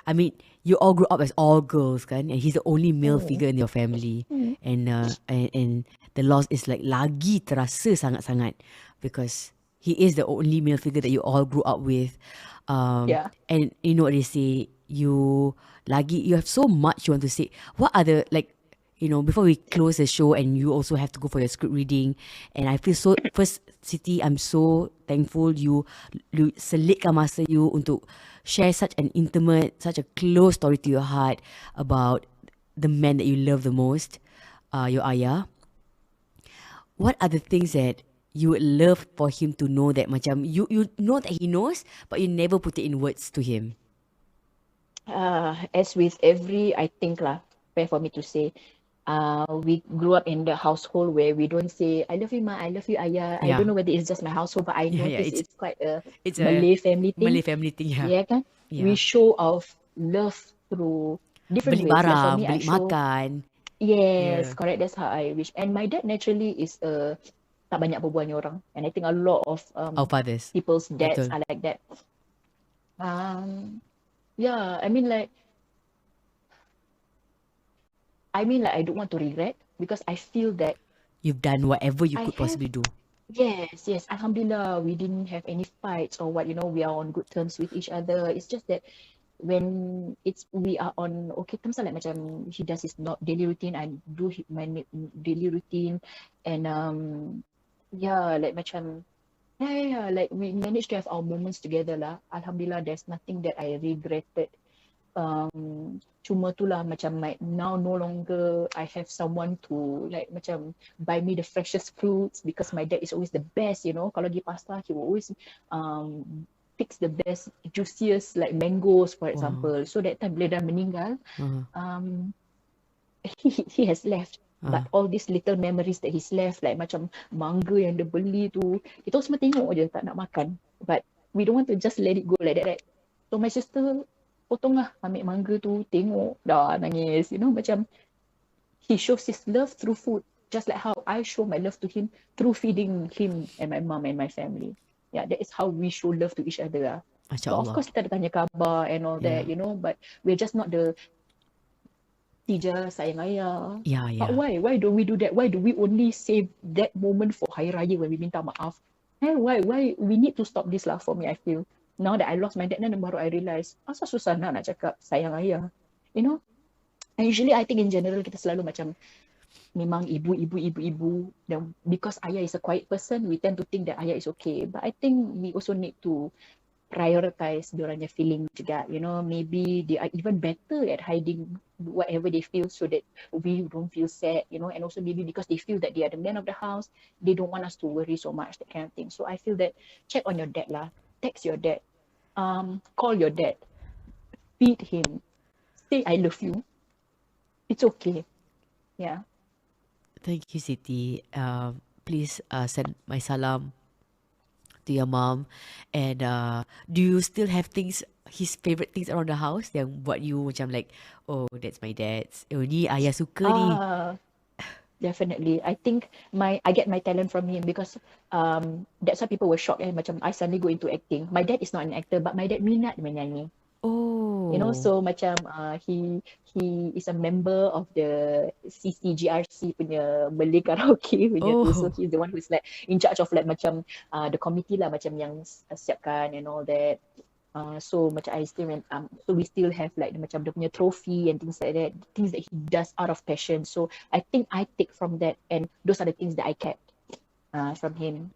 I mean, you all grew up as all girls, kan? And he's the only male Mm. figure in your family. Mm. And the loss is like lagi terasa sangat-sangat because he is the only male figure that you all grew up with. Yeah. And you know what they say, you have so much you want to say. What are the, like, before we close the show and you also have to go for your script reading, and I feel so, first, Siti, I'm so thankful you selitkan masa you untuk share such an intimate, such a close story to your heart about the man that you love the most, your ayah. What are the things that you would love for him to know, that macam you know that he knows, but you never put it in words to him? As with every, I think lah, fair for me to say, we grew up in the household where we don't say, I love you, ma, I love you, ayah. I Yeah. don't know whether it's just my household, but I Yeah, notice it's quite a it's Malay family thing. Malay family thing, yeah. Yeah, kan? Yeah. We show our love through different Beli ways. Like for barang, me, I beli show. makan. Yes, Yeah. correct. That's how I wish. And my dad naturally is tak banyak berbualnya orang. And I think a lot of Our fathers. people's dads Betul. are like that. Yeah, I mean like I don't want to regret, because I feel that You've done whatever you I could possibly do. yes, Alhamdulillah, we didn't have any fights or what, we are on good terms with each other. It's just that when we are on okay terms, like macam he does his not daily routine, I do my daily routine, and like macam like we managed to have our moments together lah. Alhamdulillah, there's nothing that I regretted. Cuma tu lah macam now no longer I have someone to like macam buy me the freshest fruits, because my dad is always the best, kalau pergi pasar he will always picks the best juiciest like mangoes, for example. So that time bila dah meninggal, he has left, but all these little memories that he's left, like macam mangga yang dia beli tu, kita semua tengok je, tak nak makan, but we don't want to just let it go like that, right? So my sister potong lah, ambil mangga tu, tengok, dah nangis, macam he shows his love through food, just like how I show my love to him through feeding him and my mom and my family. Yeah, that is how we show love to each other lah. Masya But Allah. of course kita ada tanya khabar and all that, but we're just not the Tija sayang ayah. Yeah, But yeah. why don't we do that? Why do we only save that moment for Hari Raya when we minta maaf? Why we need to stop this lah, for me, I feel. Now that I lost my dad, then baru I realise, asal susah nak cakap sayang ayah, And usually I think in general kita selalu macam memang ibu, dan because ayah is a quiet person, we tend to think that ayah is okay. But I think we also need to prioritize diorangnya feeling juga, maybe they are even better at hiding whatever they feel so that we don't feel sad, and also maybe because they feel that they are the man of the house, they don't want us to worry so much, that kind of thing. So I feel that check on your dad lah, text your dad, call your dad, feed him, say I love you. It's okay. Yeah. Thank you, Siti. Please send my salam to your mom. And do you still have his favorite things around the house yang buat you macam like, oh, that's my dad's. Oh, ni ayah suka ni. Definitely. I think I get my talent from him, because that's why people were shocked, macam I suddenly go into acting. My dad is not an actor, but my dad minat menyanyi. Oh. So macam he is a member of the CCGRC punya Malay karaoke punya tu. So he's the one who's like in charge of like macam the committee lah, macam yang siapkan and all that. So macam so we still have like macam dia punya trophy and things like that, things that he does out of passion. So I think I take from that, and those are the things that I kept from him.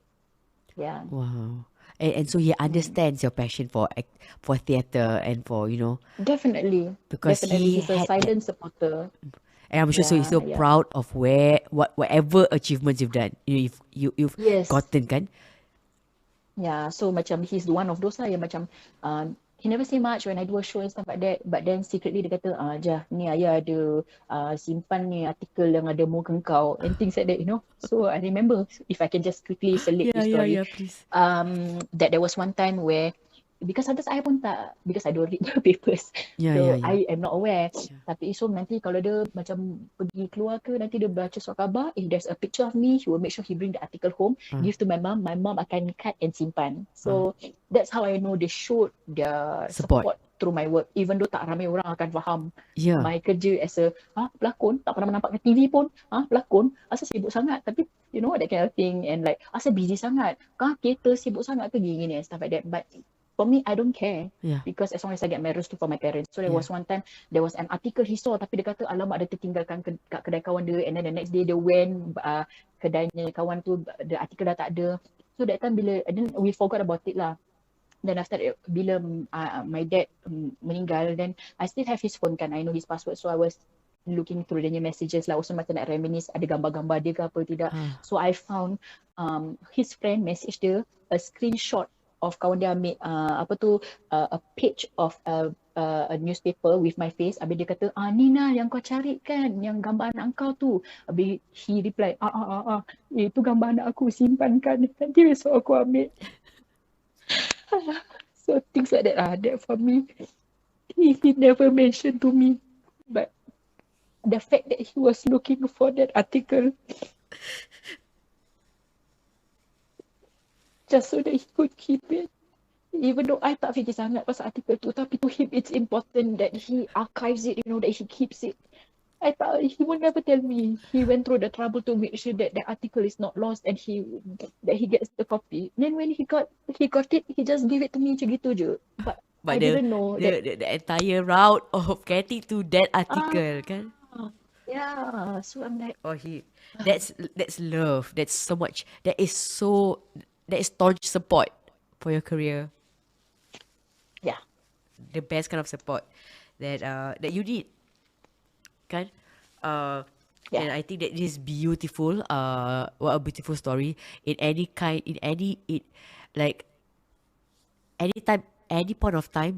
Yeah. Wow. And so he understands your passion for theatre and for, Definitely. because Definitely. he He's a had silent supporter. and I'm sure so he's so Yeah. proud of whatever achievements you've done. You've Yes. gotten, kan? Yeah, so macam he's one of those lah yang macam he never say much when I do a show and stuff like that, but then secretly dia kata, Jah, ni ayah ada simpan ni artikel yang ada muka kau and things like that, So I remember, if I can just quickly select this story, please. that there was one time where because sometimes I pun tak, because I don't read the papers. Ya, So ya, ya. I am not aware. Ya. Tapi so nanti kalau dia macam pergi keluar ke, nanti dia baca surat khabar, if there's a picture of me, he will make sure he bring the article home, give to my mom akan cut and simpan. So that's how I know they showed their Support. support through my work, even though tak ramai orang akan faham Ya. my kerja as a pelakon, tak pernah nampak kat TV pun, pelakon, asal sibuk sangat, tapi you know that kind of thing, and like asal busy sangat, kereta sibuk sangat ke gini and stuff like that. But for me, I don't care, Ya. because as long as I get my restu from my parents. So there was one time, there was an article he saw, tapi dia kata alamak, dia tertinggalkan kat kedai kawan dia, and then the next day dia went kedainya kawan tu, the article dah tak ada. So that time bila, and then we forgot about it lah. Then after that, bila my dad meninggal, then I still have his phone kan, I know his password, so I was looking through the messages lah, also macam nak reminisce ada gambar-gambar dia ke apa tidak. So I found his friend message dia a screenshot of kawan dia ambil a page of a newspaper with my face. Habis dia kata, Nina yang kau cari kan, yang gambar anak kau tu. Habis he reply, itu gambar anak aku, simpan kan, nanti besok aku ambil. So things like that that for me, he never mentioned to me, but the fact that he was looking for that article just so that he could keep it, even though I tak fikir sangat pasal artikel tu, tapi to him it's important that he archives it, you know, that he keeps it. I thought he will never tell me he went through the trouble to make sure that the article is not lost and that he gets the copy. Then when he got it, he just give it to me macam gitu je. But I didn't know that the entire route of getting to that article kan. Yeah, so I'm like, that's love. That's so much. That is staunch support for your career. yeah, The best kind of support that you need. Kan? And I think that this is beautiful. What a beautiful story. Any point of time,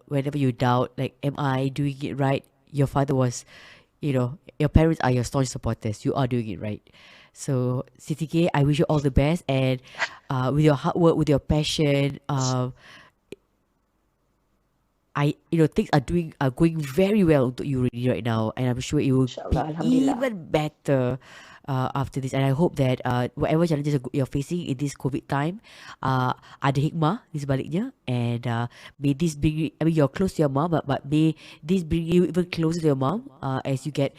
whenever you doubt, like, am I doing it right? Your father was, your parents are your staunch supporters. You are doing it right. So, Siti K, I wish you all the best, and with your hard work, with your passion, things are going very well untuk you really right now, and I'm sure it will InsyaAllah, be Alhamdulillah. even better after this. And I hope that whatever challenges you're facing in this COVID time, ada hikmah di sebaliknya, and may this bring, you're close to your mom, but may this bring you even closer to your mom as you get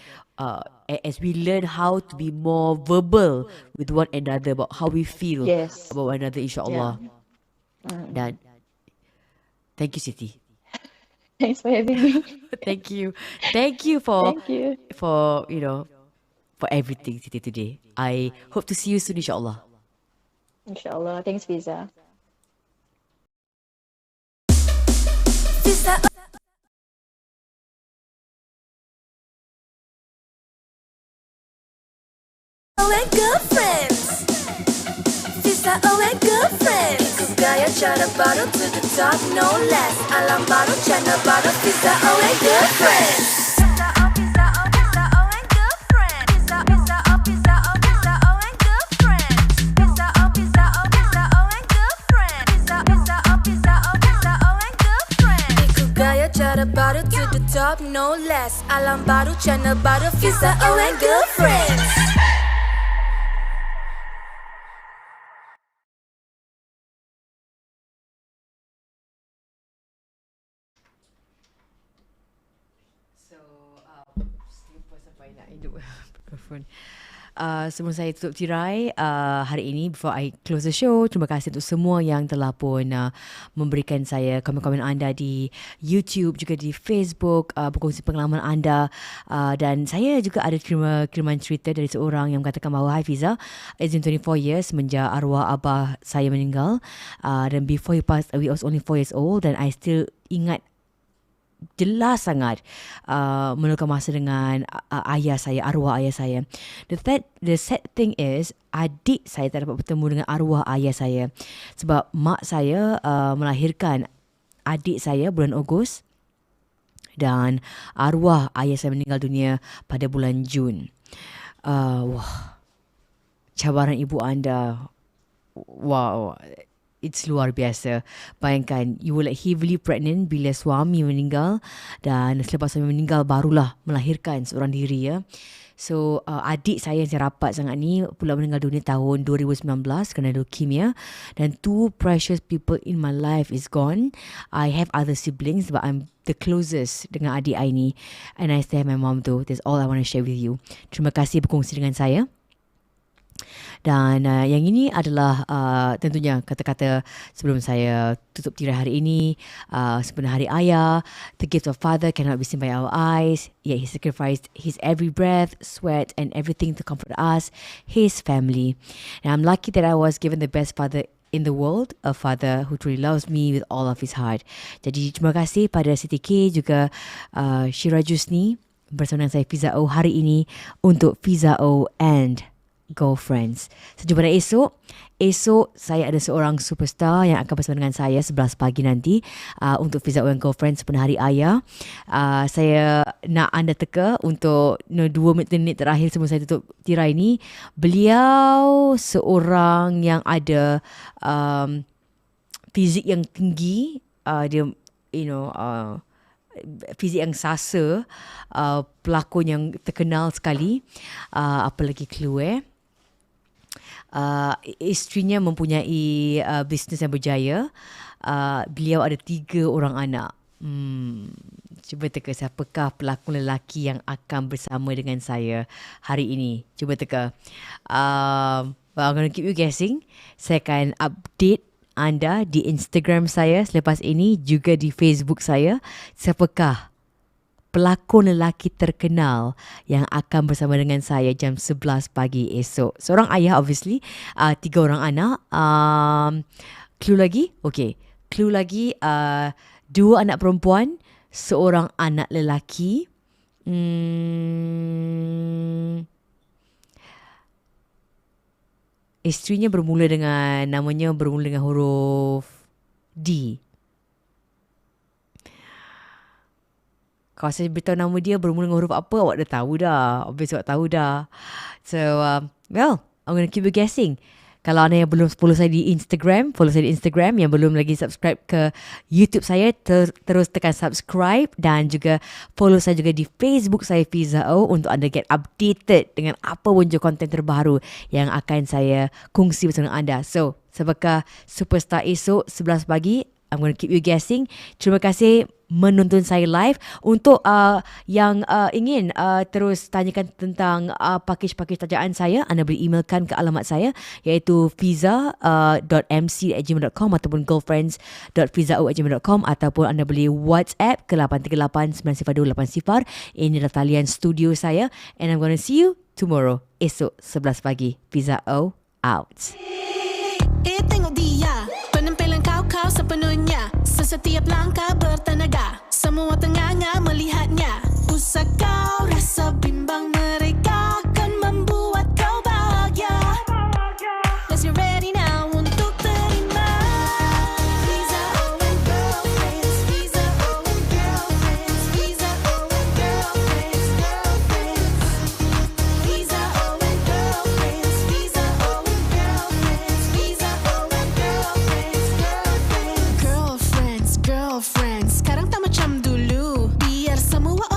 as we learn how to be more verbal with one another about how we feel Yes. about one another, insyaAllah. Yeah. Dan thank you, Siti. Thanks for having me. Thank you for Thank you. for everything, Siti, today. I hope to see you soon, insyaAllah. InsyaAllah. Thanks, Fiza. Fiza O and Girlfriends. Fiza O and Girlfriends. Ikut gaya cara baru to the top, no less. Alam baru, channel baru. Fiza O and Girlfriends. Fiza O and Girlfriends. Fiza O and Girlfriends. Fiza O and Girlfriends. Fiza O and Girlfriends. Ikut gaya cara baru to the top, no less. Alam baru, channel baru. Fiza O and Girlfriends. Sebelum saya tutup tirai hari ini, before I close the show, terima kasih untuk semua yang telah pun memberikan saya komen-komen anda di YouTube, juga di Facebook, berkongsi pengalaman anda, dan saya juga ada kiriman cerita dari seorang yang mengatakan bahawa, "Hi Fiza, it's been 24 years semenjak arwah abah saya meninggal, dan before he passed away I was only 4 years old, dan I still ingat jelas sangat meluangkan masa dengan ayah saya, arwah ayah saya. The sad thing is, adik saya tak dapat bertemu dengan arwah ayah saya sebab mak saya melahirkan adik saya bulan Ogos, dan arwah ayah saya meninggal dunia pada bulan Jun. Cabaran ibu anda, wow, it's luar biasa. Bayangkan, you were like heavily pregnant bila suami meninggal, dan selepas suami meninggal barulah melahirkan seorang diri ya. So adik saya yang saya rapat sangat ni pula meninggal dunia tahun 2019 kerana leukemia, dan two precious people in my life is gone. I have other siblings but I'm the closest dengan adik I ni, and I still have my mom too. That's all I want to share with you. Terima kasih berkongsi dengan saya. Dan yang ini adalah tentunya kata-kata sebelum saya tutup tirai hari ini. Sempena Hari Ayah, the gift of father cannot be seen by our eyes, yet he sacrificed his every breath, sweat and everything to comfort us, his family. And I'm lucky that I was given the best father in the world, a father who truly loves me with all of his heart. Jadi terima kasih pada Siti K, juga Syirah Jusni bersama dengan saya Fiza O hari ini untuk Fiza O and Girlfriends. Sejumpa pada esok. Esok saya ada seorang superstar yang akan bersama dengan saya 11 pagi nanti untuk Fiza O And Girlfriends sempena Hari Ayah. Saya nak anda teka untuk 2 minit terakhir sebelum saya tutup tirai ni. Beliau seorang yang ada fizik yang tinggi, dia fizik yang sasa, pelakon yang terkenal sekali. Apa lagi clue isterinya mempunyai bisnes yang berjaya. Beliau ada 3 orang anak. Cuba teka siapakah pelakon lelaki yang akan bersama dengan saya hari ini. Cuba teka. I'm going to keep you guessing. Saya akan update anda di Instagram saya selepas ini, juga di Facebook saya. Siapakah pelakon lelaki terkenal yang akan bersama dengan saya jam 11 pagi esok? Seorang ayah obviously, 3 orang anak. Clue lagi? Okay. Clue lagi, 2 anak perempuan, seorang anak lelaki. Isterinya namanya bermula dengan huruf D. Kalau saya beritahu nama dia bermula dengan huruf apa, awak dah tahu dah. Obviously awak tahu dah. So, I'm going to keep you guessing. Kalau anda yang belum follow saya di Instagram, follow saya di Instagram. Yang belum lagi subscribe ke YouTube saya, terus tekan subscribe. Dan juga follow saya juga di Facebook saya, Fiza O, untuk anda get updated dengan apa pun je konten terbaru yang akan saya kongsi bersama anda. So, sebagai superstar esok 11 pagi, I'm going to keep you guessing. Terima kasih menonton saya live. Untuk yang ingin terus tanyakan tentang package-package tajaan saya, anda boleh emailkan ke alamat saya, iaitu Fiza.emcee@gmail.com ataupun girlfriends.fizao@gmail.com, ataupun anda boleh WhatsApp ke 838-902-80. Ini adalah talian studio saya, and I'm going to see you tomorrow, esok 11 pagi. Fiza O out. Tengok dia, penampilan kau sepenuhnya. Setiap langkah bertenaga, semua tenganga melihatnya. Usah kau rasa bimbang, mereka akan membuat kau bahagia. Let's get ready now untuk terima. Fiza O and Girlfriends, Fiza O and Girlfriends, Fiza O and Girlfriends, Girlfriends. Fiza O and Girlfriends, Fiza O and Girlfriends, Fiza O and Girlfriends, Girlfriends. Girlfriends, sekarang tak macam dulu. Biar semua